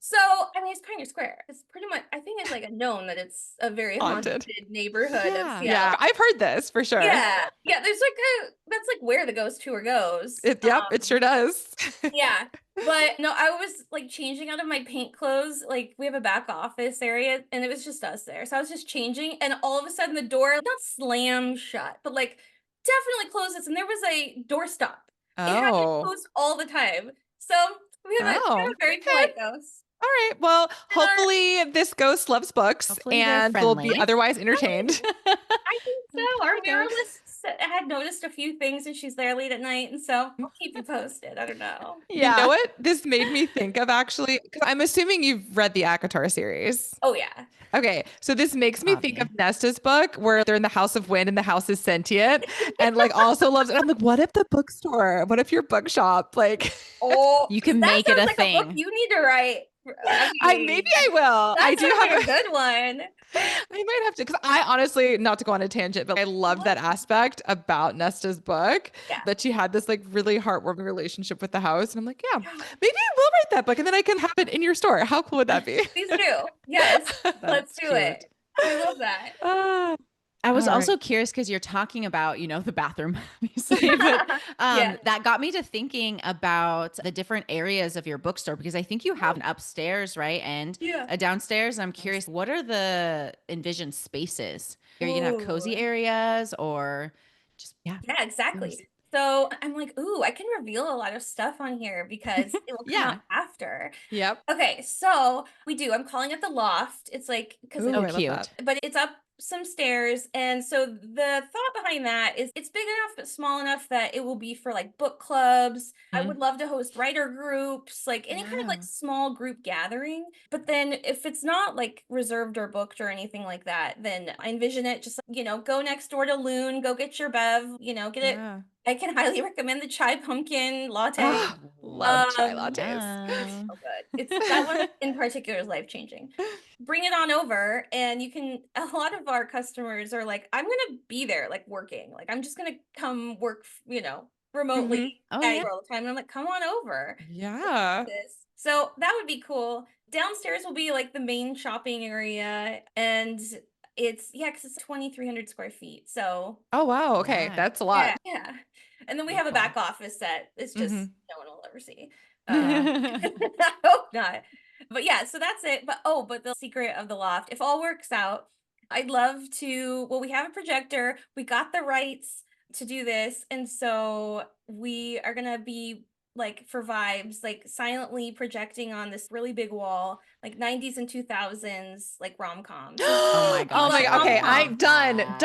So, I mean, it's Pioneer Square. It's pretty much, I think it's like a known that it's a very haunted neighborhood of Seattle. Yeah, I've heard this for sure. Yeah. Yeah, there's like that's like where the ghost tour goes. It sure does. Yeah. But no, I was like changing out of my paint clothes. Like we have a back office area and it was just us there. So I was just changing and all of a sudden the door, not slammed shut, but like definitely closes. And there was a doorstop. It had to close all the time. So we have a very polite ghost. All right. Well, hopefully this ghost loves books and will be otherwise entertained. I think so. Our mirrorless had noticed a few things and she's there late at night. And so I'll keep you posted. I don't know. Yeah. You know what this made me think of actually? Because I'm assuming you've read the ACOTAR series. Oh, yeah. Okay, so this makes me think of Nesta's book where they're in the House of Wind and the house is sentient and like also loves it. I'm like, what if the bookstore? What if your bookshop? Like, you can make it a thing. A book you need to write. Maybe I will. I do have a good one. I might have to, because I honestly, not to go on a tangent, but I loved that aspect about Nesta's book that she had this like really heartwarming relationship with the house. And I'm like, maybe I will write that book and then I can have it in your store. How cool would that be? Please do. Yes. Let's do it. I love that. I was also curious because you're talking about, the bathroom, obviously, but that got me to thinking about the different areas of your bookstore because I think you have an upstairs, right? And a downstairs. I'm curious, what are the envisioned spaces? Are you going to have cozy areas or just, Yeah, exactly. So I'm like, I can reveal a lot of stuff on here because it will come out after. Yep. Okay, so we do. I'm calling it the loft. It's like, because it's cute. But it's up some stairs. And so the thought behind that is it's big enough but small enough that it will be for like book clubs. I would love to host writer groups, like any kind of like small group gathering. But then if it's not like reserved or booked or anything like that, then I envision it just, go next door to Loon, go get your Bev, get it I can highly recommend the chai pumpkin latte. Love chai lattes. It's so good. That one in particular is life-changing. Bring it on over, and a lot of our customers are like, I'm gonna be there, like working. Like, I'm just gonna come work, remotely Oh, all yeah. the time. And I'm like, come on over. Yeah. So that would be cool. Downstairs will be like the main shopping area, and because it's 2,300 square feet. So Oh, wow. Okay. Yeah. That's a lot. yeah. And then we Very have a cool. back office that is just Mhm. no one will ever see. Yeah. I hope not. But yeah, so that's it. But the secret of the loft, if all works out, I'd love to. Well, we have a projector. We got the rights to do this, and so we are gonna be like for vibes, like silently projecting on this really big wall, like 90s and 2000s, like rom-coms. Oh my Oh my gosh. God. Okay. I love Done. that.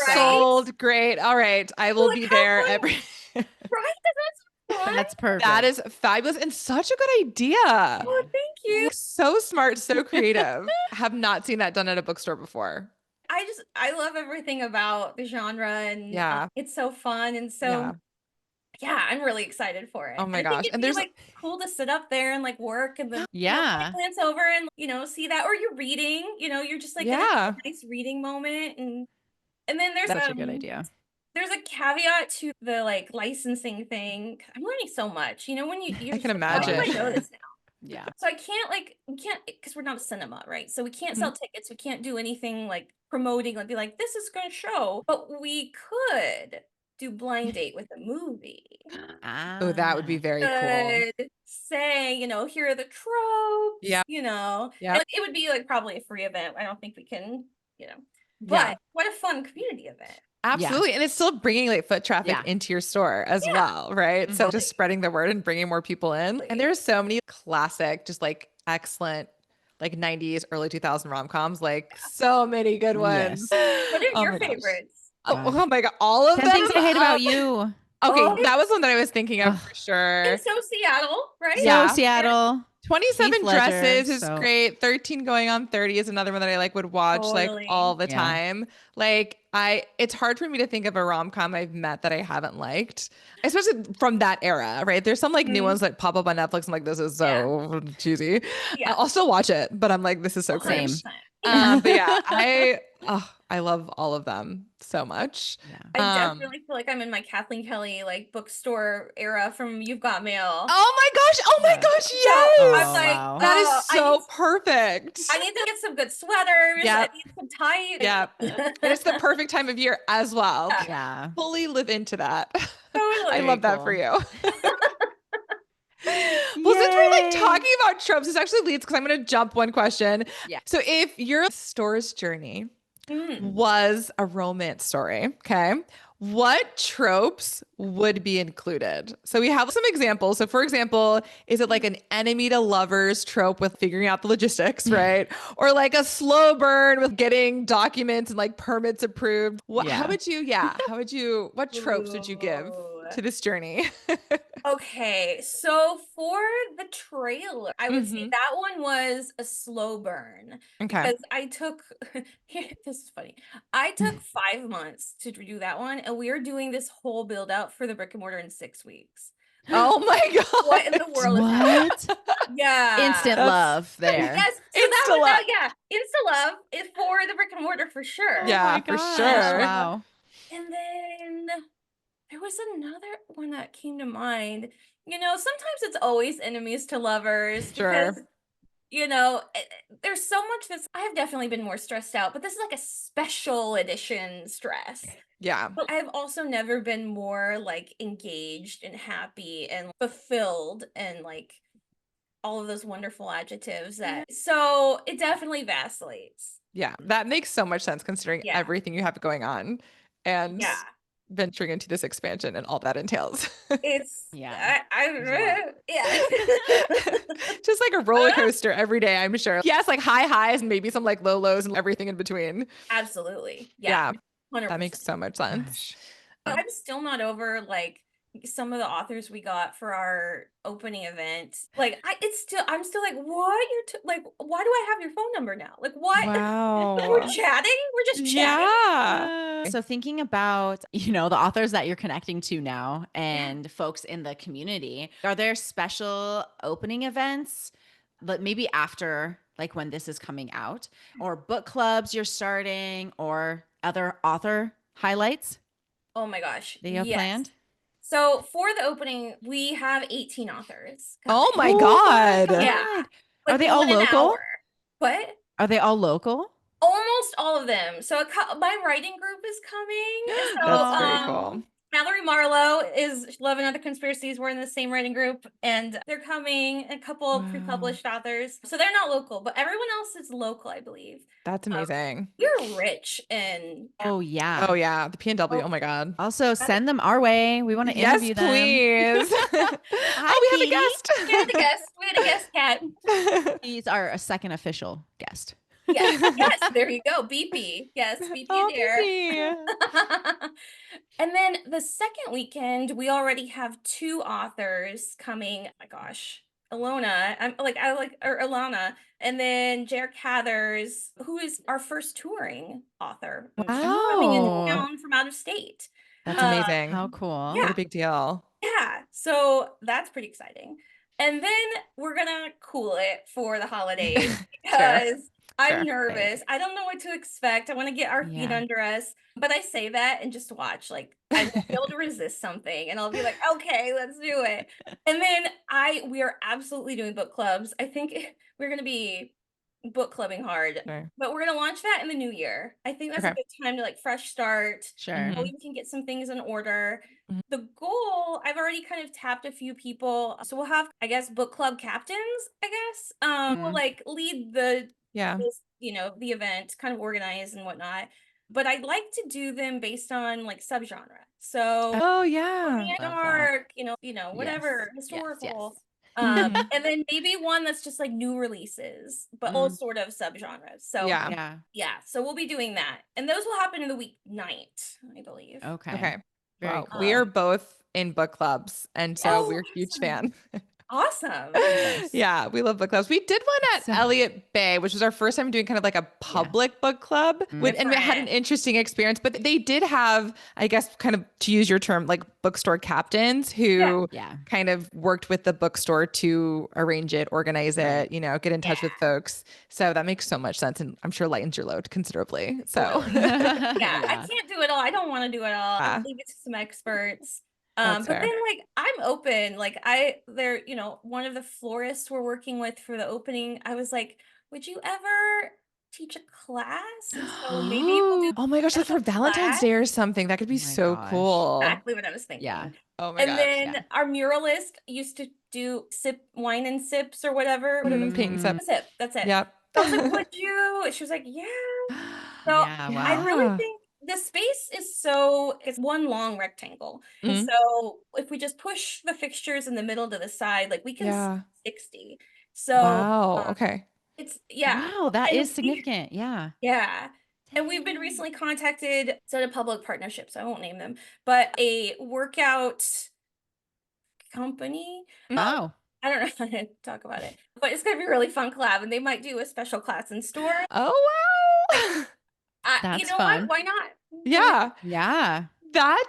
Right? Sold. Great. All right. I will Like, be how there fun, every. right? That's fun. That's perfect. That is fabulous and such a good idea. Oh, thank you. So smart, so creative. Have not seen that done at a bookstore before. I love everything about the genre, and Yeah. it's so fun, and so I'm really excited for it. Oh my I think gosh. it'd And be there's like cool to sit up there and like work, and then Yeah. glance over and see that, or you're reading, you're just like in a nice reading moment, and then there's Such a good idea. There's a caveat to the like licensing thing. I'm learning so much. When you're I just can like, why do I imagine. know this now? Yeah. So we can't, because we're not a cinema, right? So we can't Mm-hmm. sell tickets. We can't do anything like promoting, like be like, this is going to show. But we could do blind date with a movie. Oh, that would be very cool. Could say, here are the tropes. Yeah. Yeah. And it would be like probably a free event. I don't think we can, but Yeah. what a fun community event. Absolutely. Yeah. And it's still bringing like foot traffic Yeah. into your store as well, right? So just spreading the word and bringing more people in. And there's so many classic, just like excellent, like 90s, early 2000 rom-coms, like so many good ones. Yes. What are Oh your my gosh. favorites? Oh my God. All of 10 them. Things I Hate About You. Okay. That was one that I was thinking of for sure. And so Seattle, right? So Seattle. 27 Heath Ledger, Dresses is so- great. 13 Going on 30 is another one that I like would watch like all the time. Like it's hard for me to think of a rom-com I've met that I haven't liked, especially from that era, right? There's some like new ones that pop up on Netflix. I'm like, this is so cheesy. Yeah. I'll still watch it, but I'm like, this is so cringe. Same. But yeah, I love all of them so much. Yeah. I definitely feel like I'm in my Kathleen Kelly like bookstore era from You've Got Mail. Oh my gosh, yes. I'm like, wow. That is so perfect. I need to get some good sweaters. Yep. I need some tight. Yeah. And it's the perfect time of year as well. Yeah. Fully live into that. Totally. I love that cool. for you. Well, since we're like talking about tropes, this actually leads because I'm going to jump one question. Yeah. So if your store's journey was a romance story, okay, what tropes would be included? So we have some examples. So for example, is it like an enemy to lovers trope with figuring out the logistics, right? Or like a slow burn with getting documents and like permits approved? What tropes would you give to this journey? Okay, so for the trailer, I would say that one was a slow burn. Okay. Because I took, this is funny. I took 5 months to do that one, and we are doing this whole build out for the brick and mortar in 6 weeks. Oh my God. What in the world is happening? Yeah. Instant love there. Yes. So that one, Insta love is for the brick and mortar for sure. Yeah, for sure. Wow. And then there was another one that came to mind. Sometimes it's always enemies to lovers. Sure. Because, there's so much I have definitely been more stressed out, but this is like a special edition stress. Yeah. But I've also never been more like engaged and happy and fulfilled and like all of those wonderful adjectives so it definitely vacillates. Yeah. That makes so much sense considering everything you have going on and venturing into this expansion and all that entails. It's just like a roller coaster every day, I'm sure. Yes, like high highs and maybe some like low lows and everything in between. Absolutely. Yeah. 100%. That makes so much sense. I'm still not over like some of the authors we got for our opening event, like I'm still like, what? Like, why do I have your phone number now? Like, what? Wow. We're chatting. We're just chatting. Yeah. So thinking about, the authors that you're connecting to now and folks in the community, are there special opening events, but maybe after, like when this is coming out, or book clubs you're starting, or other author highlights Oh my gosh. that you have Yes. planned? So for the opening, we have 18 authors coming. Oh my God. Yeah. Are they all local? Hour. What? Are they all local? Almost all of them. So my writing group is coming. So That's very cool. Mallory Marlowe is Love and Other Conspiracies. We're in the same writing group, and they're coming. A couple of pre-published authors. So they're not local, but everyone else is local, I believe. That's amazing. We're rich and Oh yeah. Oh yeah. The PNW. Oh my God. Also send them our way. We want to interview them. Yes, please. Hi, we have a guest. We had a guest, Kat. He's our second official guest. Yes, there you go. BP. Yes, BP Adair. And then the second weekend, we already have 2 authors coming. Oh my gosh. Alona, Alana, and then Jared Cathers, who is our first touring author. Coming in town from out of state. That's amazing. How cool. What a big deal. Yeah. So that's pretty exciting. And then we're gonna cool it for the holidays because I'm nervous. I don't know what to expect. I want to get our feet under us. But I say that and just watch. Like, I won't be able to resist something. And I'll be like, okay, let's do it. And then we are absolutely doing book clubs. I think we're going to be book clubbing hard. But we're going to launch that in the new year. I think that's a good time to fresh start. Sure. We can get some things in order. The goal, I've already kind of tapped a few people. So we'll have, I guess, book club captains, I guess. Will lead the the event, kind of organize and whatnot. But I'd like to do them based on subgenre. So dark, whatever, historical. And then maybe one that's just new releases, but all sort of subgenres. So so we'll be doing that. And those will happen in the weeknight, I believe. Okay. Very cool. We are both in book clubs, and so we're huge fan. Awesome. Yeah, we love book clubs. We did one at Elliott Bay, which was our first time doing kind of a public book club. And we had an interesting experience, but they did have, I guess, kind of, to use your term, bookstore captains who kind of worked with the bookstore to arrange it, organize it, get in touch with folks. So that makes so much sense, and I'm sure lightens your load considerably. So I can't do it all. I don't want to do it all. I leave it to some experts. But then I'm open. They're, one of the florists we're working with for the opening, I was like, would you ever teach a class? And so maybe we'll do oh my gosh, for Valentine's Day or something. That could be so cool. Exactly what I was thinking. Yeah. Oh my gosh. And then our muralist used to do wine and sips or whatever. Paint and sip. That's it. Yep. I was like, would you? And she was like, yeah. So I really think the space is it's one long rectangle. And so if we just push the fixtures in the middle to the side, we can 60. So okay. It's wow, that is significant. Yeah. And we've been recently contacted, it's a public partnership, so I won't name them, but a workout company. Oh. I don't know how to talk about it, but it's gonna be a really fun collab, and they might do a special class in store. Oh wow. That's fun. Why not? Yeah. That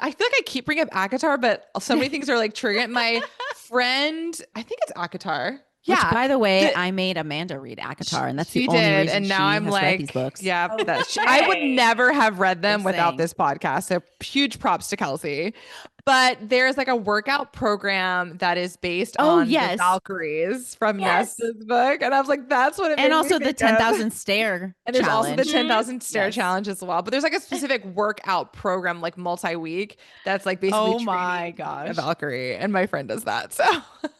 I feel like I keep bringing up ACOTAR, but so many things are triggering. My friend, I think it's ACOTAR. Which, by the way, I made Amanda read ACOTAR, and that's the only reason and now I'm read these books. Yeah, I would never have read them without this podcast. So huge props to Kelsey. But there's a workout program that is based on the Valkyries from Nesta's book. And I was like, that's what it is. And also the 10,000 stair And there's challenge. also the 10,000 stair challenge as well. But there's a specific workout program, multi-week, that's basically oh my gosh, a Valkyrie. And my friend does that. So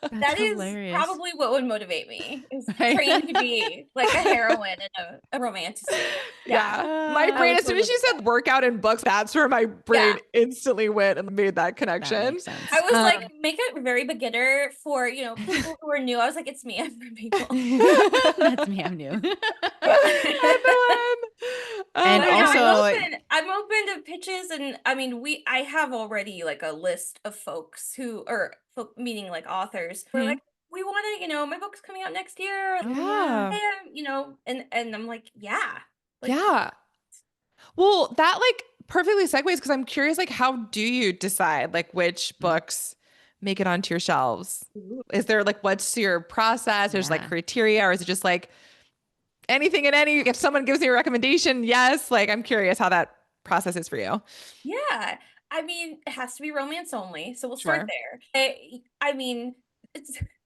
that is hilarious. Probably what would motivate me, is trained to be a heroine and a romantic. My brain, as soon as she said workout and books, that's where my brain instantly went and made that that connection. That makes sense. I was like, make it very beginner for, you know, people who are new. I was like, it's me, I'm from Beagle. That's me, I'm new. And also, I'm open to pitches, and I mean, I have already like a list of folks who, or meaning like authors, who are like, we want to, you know, my book's coming out next year. Yeah. You know, and I'm like, yeah. Like, yeah. Well, that like perfectly segues, because I'm curious, like, how do you decide like which books make it onto your shelves? Is there like, what's your process? There's like criteria, or is it just like anything and any, if someone gives me a recommendation, yes. Like, I'm curious how that process is for you. Yeah. I mean, it has to be romance only. So we'll start there. I mean,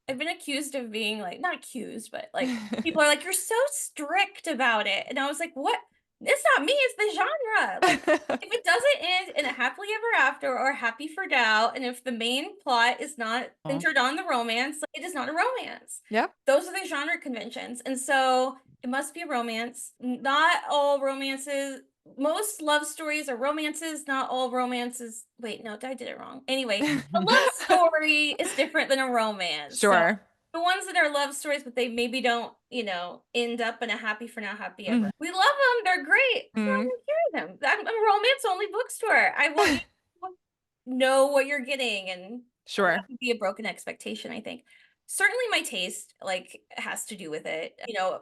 I've been accused of being like, not accused, but like people are like, you're so strict about it. And I was like, what? It's not me, it's the genre. Like, if it doesn't end in a happily ever after or happy for now, and if the main plot is not centered on the romance, like, it is not a romance. Yep. Those are the genre conventions. And so it must be a romance. Not all romances, most love stories are romances, not all romances. Wait, no, I did it wrong. Anyway, a love story is different than a romance. Sure. So the ones that are love stories, but they maybe don't, you know, end up in a happy for now, happy ever. We love them. They're great. I don't want to hear them. I'm a romance only bookstore. I want you to know what you're getting, and that would be a broken expectation, I think. Certainly my taste like has to do with it. You know,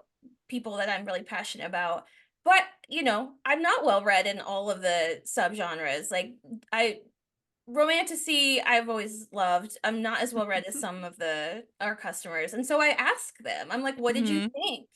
people that I'm really passionate about. But, you know, I'm not well read in all of the subgenres. Like, romantasy I've always loved. I'm not as well read as some of our customers. And so I ask them, I'm like, what did you think?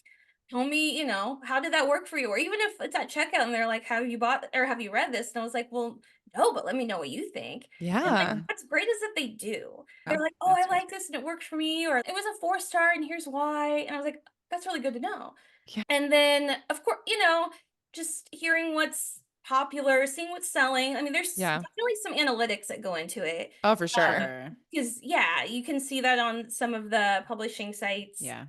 Tell me, you know, how did that work for you? Or even if it's at checkout and they're like, have you bought or have you read this? And I was like, well, no, but let me know what you think. Yeah. And like, what's great is that they do. They're like, oh, I like this and it worked for me, or it was a 4-star and here's why. And I was like, that's really good to know. Yeah. And then, of course, you know, just hearing what's popular, seeing what's selling. I mean, there's definitely some analytics that go into it. Oh, for sure. Because, you can see that on some of the publishing sites. Yeah.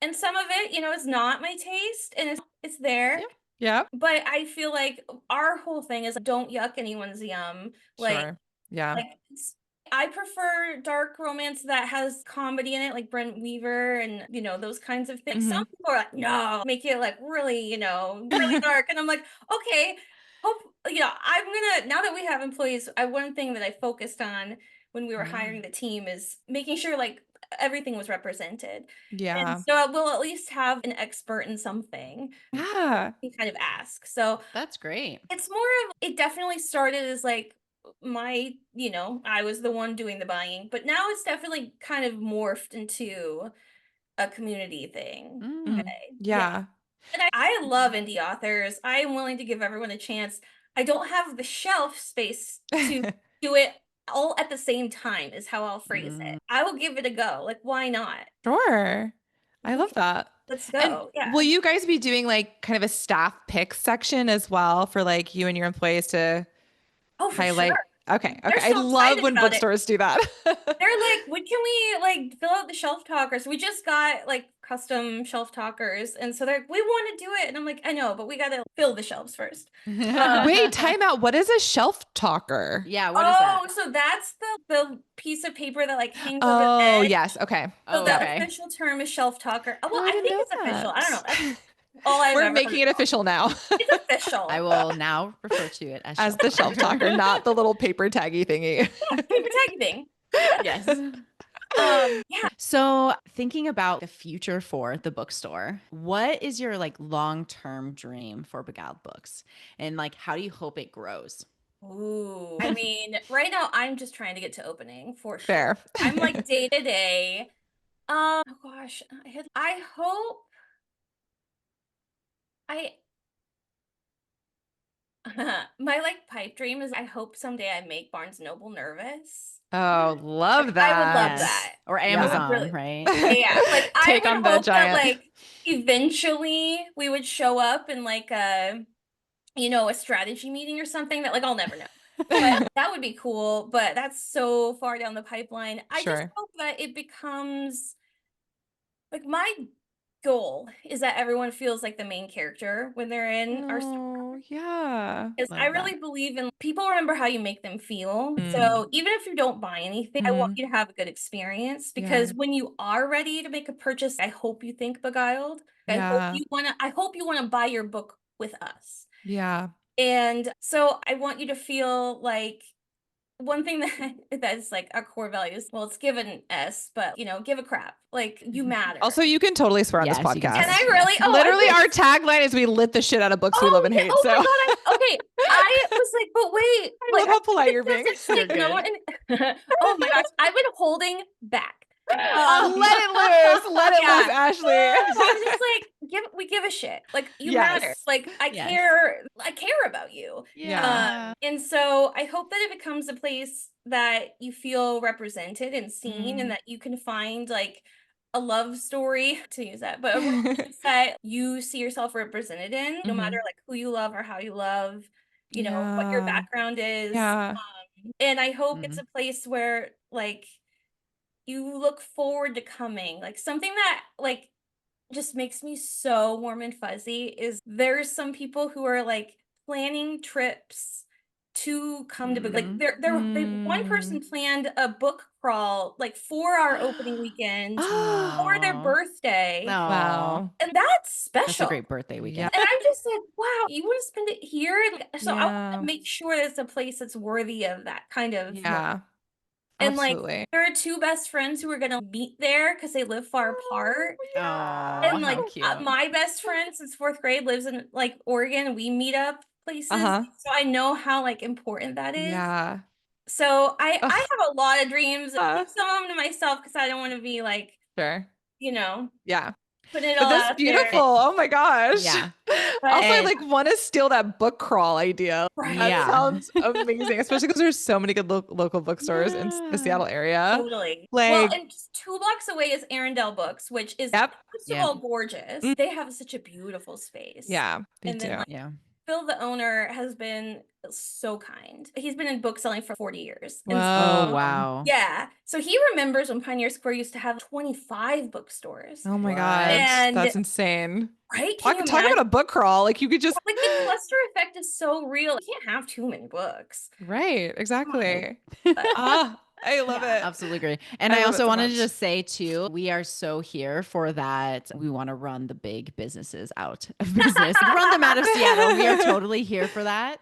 And some of it, you know, is not my taste, and it's there. Yeah. But I feel like our whole thing is don't yuck anyone's yum. Like, like I prefer dark romance that has comedy in it, like Brent Weaver and, you know, those kinds of things. Some people are like, no, make it like really, you know, really dark. And I'm like, okay, you know, I'm gonna, now that we have employees, one thing that I focused on when we were hiring the team is making sure like everything was represented. Yeah. And so we'll at least have an expert in something. Yeah. You kind of ask. So that's great. It's more of, it definitely started as like you know, I was the one doing the buying, but now it's definitely kind of morphed into a community thing. Yeah. And I love indie authors. I am willing to give everyone a chance. I don't have the shelf space to do it all at the same time, is how I'll phrase it. I will give it a go. Like, why not? Sure. I love that. Let's go. And will you guys be doing like kind of a staff pick section as well for like you and your employees to highlight? Sure. Okay. They're I love when bookstores do that. They're like, can we like fill out the shelf talkers? We just got like custom shelf talkers. And so they're like, we want to do it. And I'm like, I know, but we got to fill the shelves first. Wait, time out. What is a shelf talker? Yeah. What is that? So that's the piece of paper that like hangs on the bed. Yes. Okay. So the official term is shelf talker. Well, I think it's official. I don't know. That's all We're making it official now. It's official. I will now refer to it as the shelf talker, not the little paper taggy thingy. Yeah, paper taggy thing. Yes. So thinking about the future for the bookstore, what is your like long-term dream for Beguiled Books? And like, how do you hope it grows? Ooh, I mean, right now I'm just trying to get to opening for sure. Fair. I'm like day to day. Oh gosh, I hope my like pipe dream is I hope someday I make Barnes Noble nervous. Oh, love that. I would love that. Or Amazon, right? Yeah, like Take I on would the hope giant. that like eventually we would show up in like a, you know, a strategy meeting or something that like I'll never know. But that would be cool, but that's so far down the pipeline. I just hope that it becomes like my goal is that everyone feels like the main character when they're in our store. Oh, yeah. Because I really believe in people remember how you make them feel. Mm. So even if you don't buy anything, I want you to have a good experience, because when you are ready to make a purchase, I hope you think Beguiled. I hope you want to buy your book with us. Yeah. And so I want you to feel like one thing that's like our core values. Well, it's give an S, but give a crap. Like, you matter. Also, you can totally swear on this podcast. Can I really? Oh, literally, our tagline is "We lit the shit out of books we love and hate." Oh so. my god! Okay, I was like, but wait, I love how polite you're being. Oh my gosh, I've been holding back. Let it loose. Let it loose, Ashley. I'm just like, we give a shit. Like, you matter. Like, I care about you. Yeah. And so I hope that it becomes a place that you feel represented and seen, and that you can find like a love story, to use that, but a romance that you see yourself represented in, no matter like who you love or how you love, what your background is. And I hope it's a place where like you look forward to coming. Like, something that like just makes me so warm and fuzzy is there's some people who are like planning trips to come to book. Like, one person planned a book crawl like for our opening weekend for their birthday. Wow. And that's special. That's a great birthday weekend. And I just said, wow, you want to spend it here? So I want to make sure that it's a place that's worthy of that kind of moment. And absolutely. like, there are two best friends who are gonna meet there because they live far apart. And like, my best friend since 4th grade lives in like Oregon. We meet up places, so I know how like important that is. Yeah. So I have a lot of dreams. I keep some of them to myself because I don't want to be like, sure. Yeah. Putting it But all that's out beautiful. there. Oh my gosh. Yeah. Also, I like want to steal that book crawl idea. Right. That sounds amazing, especially because there's so many good local bookstores in the Seattle area. Totally. Like, well, and just 2 blocks away is Arundel Books, which is first of all gorgeous. They have such a beautiful space. Yeah, they and do. Then, like, Phil, the owner, has been so kind. He's been in book selling for 40 years. Whoa. Oh, wow. Yeah. So he remembers when Pioneer Square used to have 25 bookstores. Oh my god, that's insane. Right? Talk about a book crawl. Like, you could just like, the cluster effect is so real. You can't have too many books. Right. Exactly. I love it. Absolutely agree. And I also wanted to just say too, we are so here for that. We want to run the big businesses out of business, run them out of Seattle. We are totally here for that.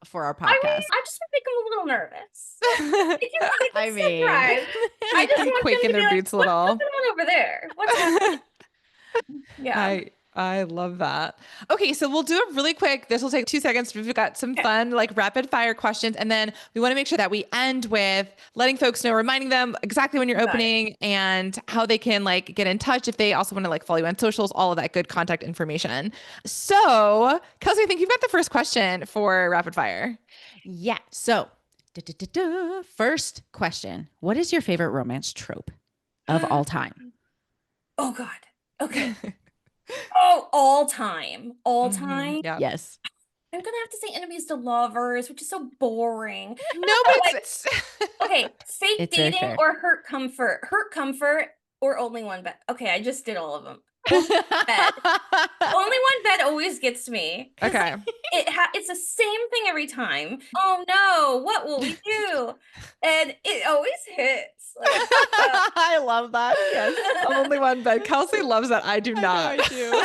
For our podcast. I just want to make them a little nervous. I just want quake in their boots a little. What's going on over there? What's happening? I love that. Okay, so we'll do a really quick, this will take 2 seconds. We've got some fun, like rapid fire questions. And then we want to make sure that we end with letting folks know, reminding them exactly when you're opening and how they can like get in touch if they also want to like follow you on socials, all of that good contact information. So Kelsey, I think you've got the first question for rapid fire. Yeah. So first question, what is your favorite romance trope of all time? Oh God. Okay. Oh, all time. Yeah. Yes. I'm gonna have to say enemies to lovers, which is so boring. No, but okay, fake dating or hurt comfort or only one bed. Okay, I just did all of them. Only one bed always gets me. Okay. It's the same thing every time. Oh no, what will we do? And it always hits. Like, I love that. Yes. Only one bed. Kelsey loves that. I do not. I do.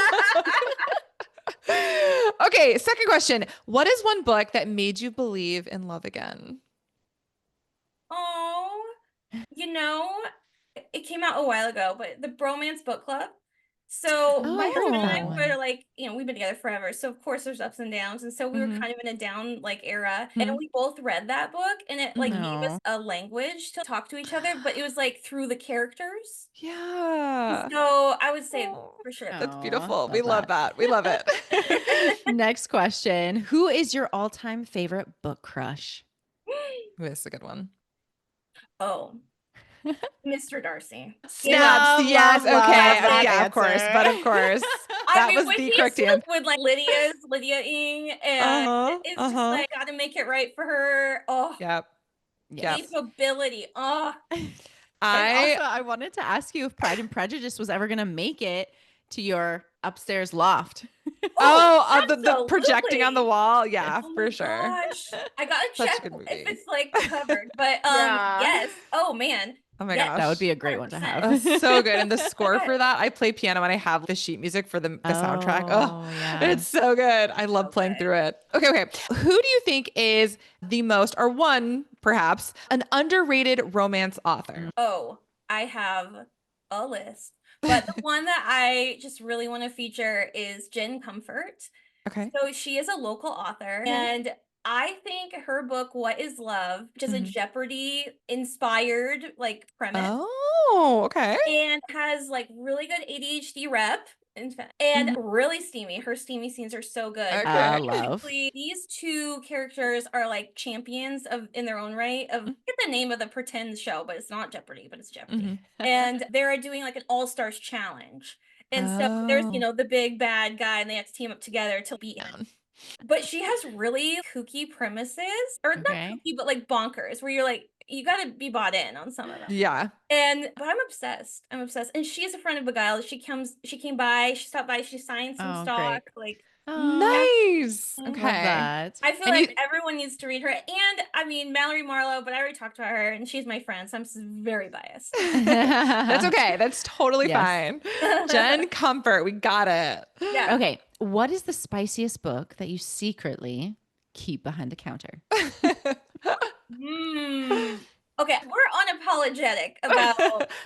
Okay, second question. What is one book that made you believe in love again? Oh, it came out a while ago, but the Bromance Book Club. So my husband and I were like, we've been together forever. So of course there's ups and downs. And so we were kind of in a down like era. And we both read that book, and it like gave us a language to talk to each other, but it was like through the characters. Yeah. So I would say for sure. That's beautiful. We love that. We love it. Next question. Who is your all-time favorite book crush? This is a good one. Oh. Mr. Darcy. Snaps. Yes. Okay. Yeah, of course. But of course. That was the correct answer. With like Lydia Ing, and it's just like, gotta make it right for her. Oh. Yep. Capability. Oh. I wanted to ask you if Pride and Prejudice was ever gonna make it to your upstairs loft. The projecting on the wall. Yeah, for sure. Gosh. I gotta check if it's like covered. But Yeah. yes. Oh man. Oh my Yes. gosh. That would be a great one to 100%. have. So good. And the score for that, I play piano and I have the sheet music for the soundtrack. Oh, yeah. it's so good. I love playing through it. Okay. Who do you think is the most, or one, perhaps, an underrated romance author? Oh, I have a list. But the one that I just really want to feature is Jen Comfort. Okay. So she is a local author, and I think her book, What is Love, which is a Jeopardy inspired like premise. Oh, okay. And has like really good ADHD rep. And really steamy. Her steamy scenes are so good. Okay. Love. These two characters are like champions in their own right. I forget the name of the pretend show, but it's not Jeopardy, but it's Jeopardy. And they're doing like an all-stars challenge. And so there's, the big bad guy, and they have to team up together to beat him. But she has really kooky premises, or not kooky, but like bonkers, where you're like, you got to be bought in on some of them. Yeah. But I'm obsessed. And she is a friend of Beguiled. She came by, she stopped by, she signed some stock. Great. Like, nice. Okay. Love that. I feel like everyone needs to read her. And I mean, Mallory Marlowe, but I already talked about her and she's my friend, so I'm very biased. That's okay. That's totally fine. Jen Comfort, we got it. Yeah. Okay. What is the spiciest book that you secretly keep behind the counter? Okay, we're unapologetic about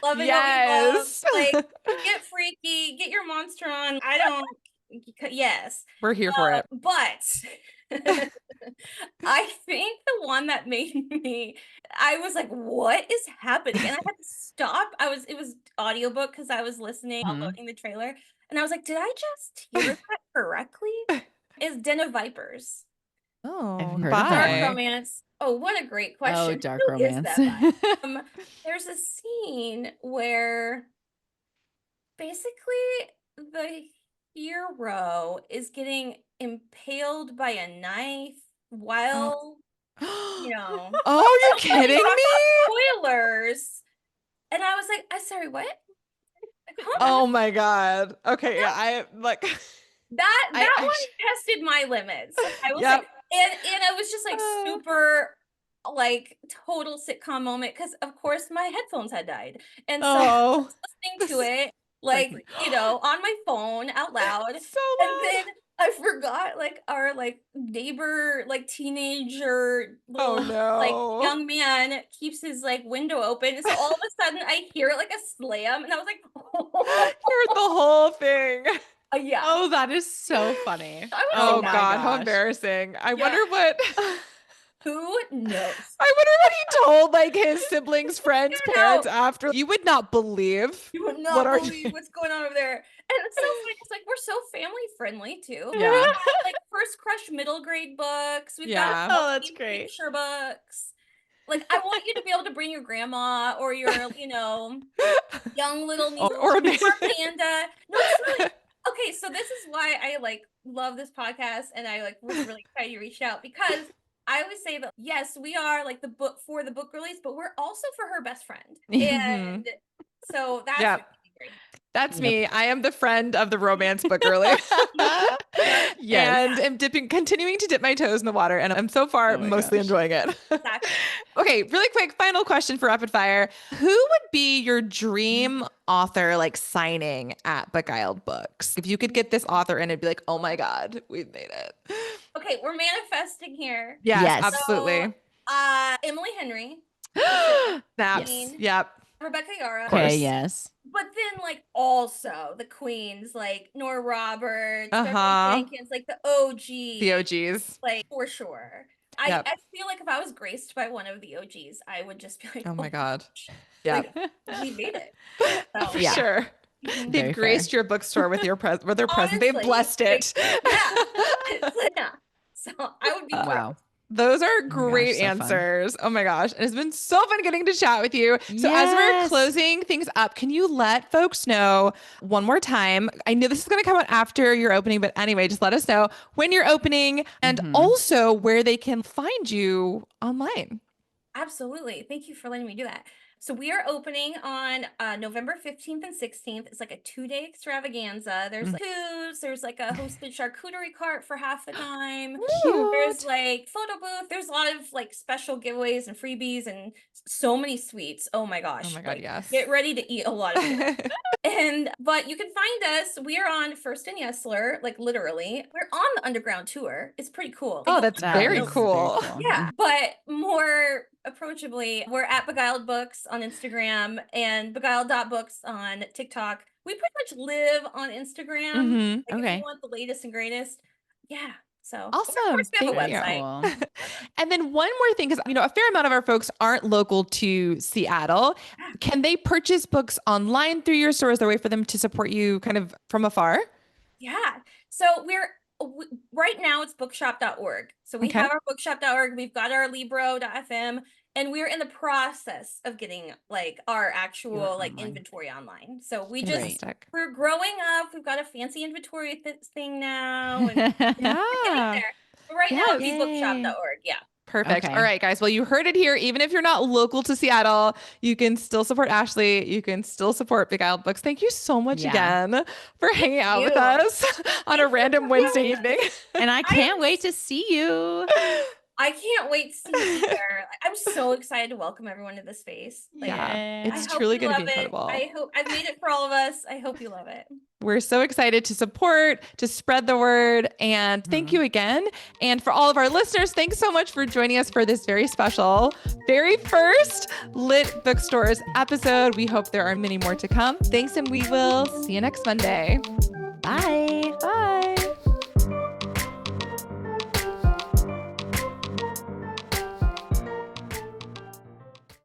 loving what we love. Like, get freaky, get your monster on. Yes. We're here for it. But I think the one that made me, I was like, what is happening? And I had to stop. It was audiobook because I was listening, uploading the trailer. And I was like, did I just hear that correctly? Is Den of Vipers. Oh, Dark romance. Oh, what a great question. Oh, dark romance. There's a scene where basically the hero is getting impaled by a knife while, Oh, you're kidding me? Spoilers. And I was like, sorry, what? Oh my God. Okay. Yeah. I like that one tested my limits. I was like, and it was just like super like total sitcom moment because of course my headphones had died. And so I was listening to it like, on my phone out loud. So loud. And then I forgot like our like neighbor, like teenager, little, like young man keeps his like window open. So all of a sudden I hear like a slam and I was like, heard the whole thing. Yeah. Oh, that is so funny. Oh God, how embarrassing. I wonder what who knows? I wonder what he told like his siblings, friends, parents after. You would not believe. You would not believe what's going on over there. And it's so funny because like we're so family friendly too. Yeah. Like first crush middle grade books. We've got that's great. Picture books. Like I want you to be able to bring your grandma or your, young little niece or Panda. No, it's really okay. So this is why I like love this podcast and I like was really excited you reached out because I always say that yes, we are like the book for the book release, but we're also for her best friend. And so that's really great. That's me. I am the friend of the romance book release. And I'm continuing to dip my toes in the water, and I'm so far mostly enjoying it. Exactly. Okay, really quick, final question for rapid fire. Who would be your dream author like signing at Beguiled Books? If you could get this author in, it'd be like, oh my God, we've made it. Okay, we're manifesting here. Yes. Absolutely. So, Emily Henry. Snaps. Yep. Rebecca Yara. Okay, yes. But then, like, also the queens, like Nora Roberts, Beverly Jenkins, like the OGs. The OGs. Like, for sure. I feel like if I was graced by one of the OGs, I would just be like, oh my God. Yeah. Like, we made it. So, for sure. They've graced your bookstore with their presence. They've blessed it. Yeah. So I would be wow. Those are great answers. Oh my gosh. It's been so fun getting to chat with you. So as we're closing things up, can you let folks know one more time? I know this is going to come out after your opening, but anyway, just let us know when you're opening and also where they can find you online. Absolutely. Thank you for letting me do that. So we are opening on November 15th and 16th. It's like a 2-day extravaganza. There's like foods, there's like a hosted charcuterie cart for half the time. Cute. There's like photo booth. There's a lot of like special giveaways and freebies and so many sweets. Oh my gosh. Oh my God, like, yes. Get ready to eat a lot of food. But you can find us. We are on First and Yesler, like literally. We're on the underground tour. It's pretty cool. Oh, that's very cool. Yeah, but more approachably, we're at Beguiled Books on Instagram and beguiled.books on TikTok. We pretty much live on Instagram. Like if you want the latest and greatest. Yeah. So awesome. Of course we have Thank a website. you. And then one more thing, because a fair amount of our folks aren't local to Seattle. Can they purchase books online through your store? Is there a way for them to support you kind of from afar? Yeah. So right now it's bookshop.org. So we have our bookshop.org. We've got our libro.fm, and we're in the process of getting like our actual like inventory online. So we're growing up. We've got a fancy inventory thing now. And we're getting there. But right now it'd be bookshop.org. Yeah. Perfect. All right, guys. Well, you heard it here. Even if you're not local to Seattle, you can still support Ashley. You can still support Beguiled Books. Thank you so much again for hanging out with us on a random Wednesday evening. And I can't wait to see you. I can't wait to see you there. I'm so excited to welcome everyone to this space. It's truly going to be incredible. I hope I've made it for all of us. I hope you love it. We're so excited to support, to spread the word, and thank you again. And for all of our listeners, thanks so much for joining us for this very special, very first Lit Bookstores episode. We hope there are many more to come. Thanks, and we will see you next Monday. Bye. Bye.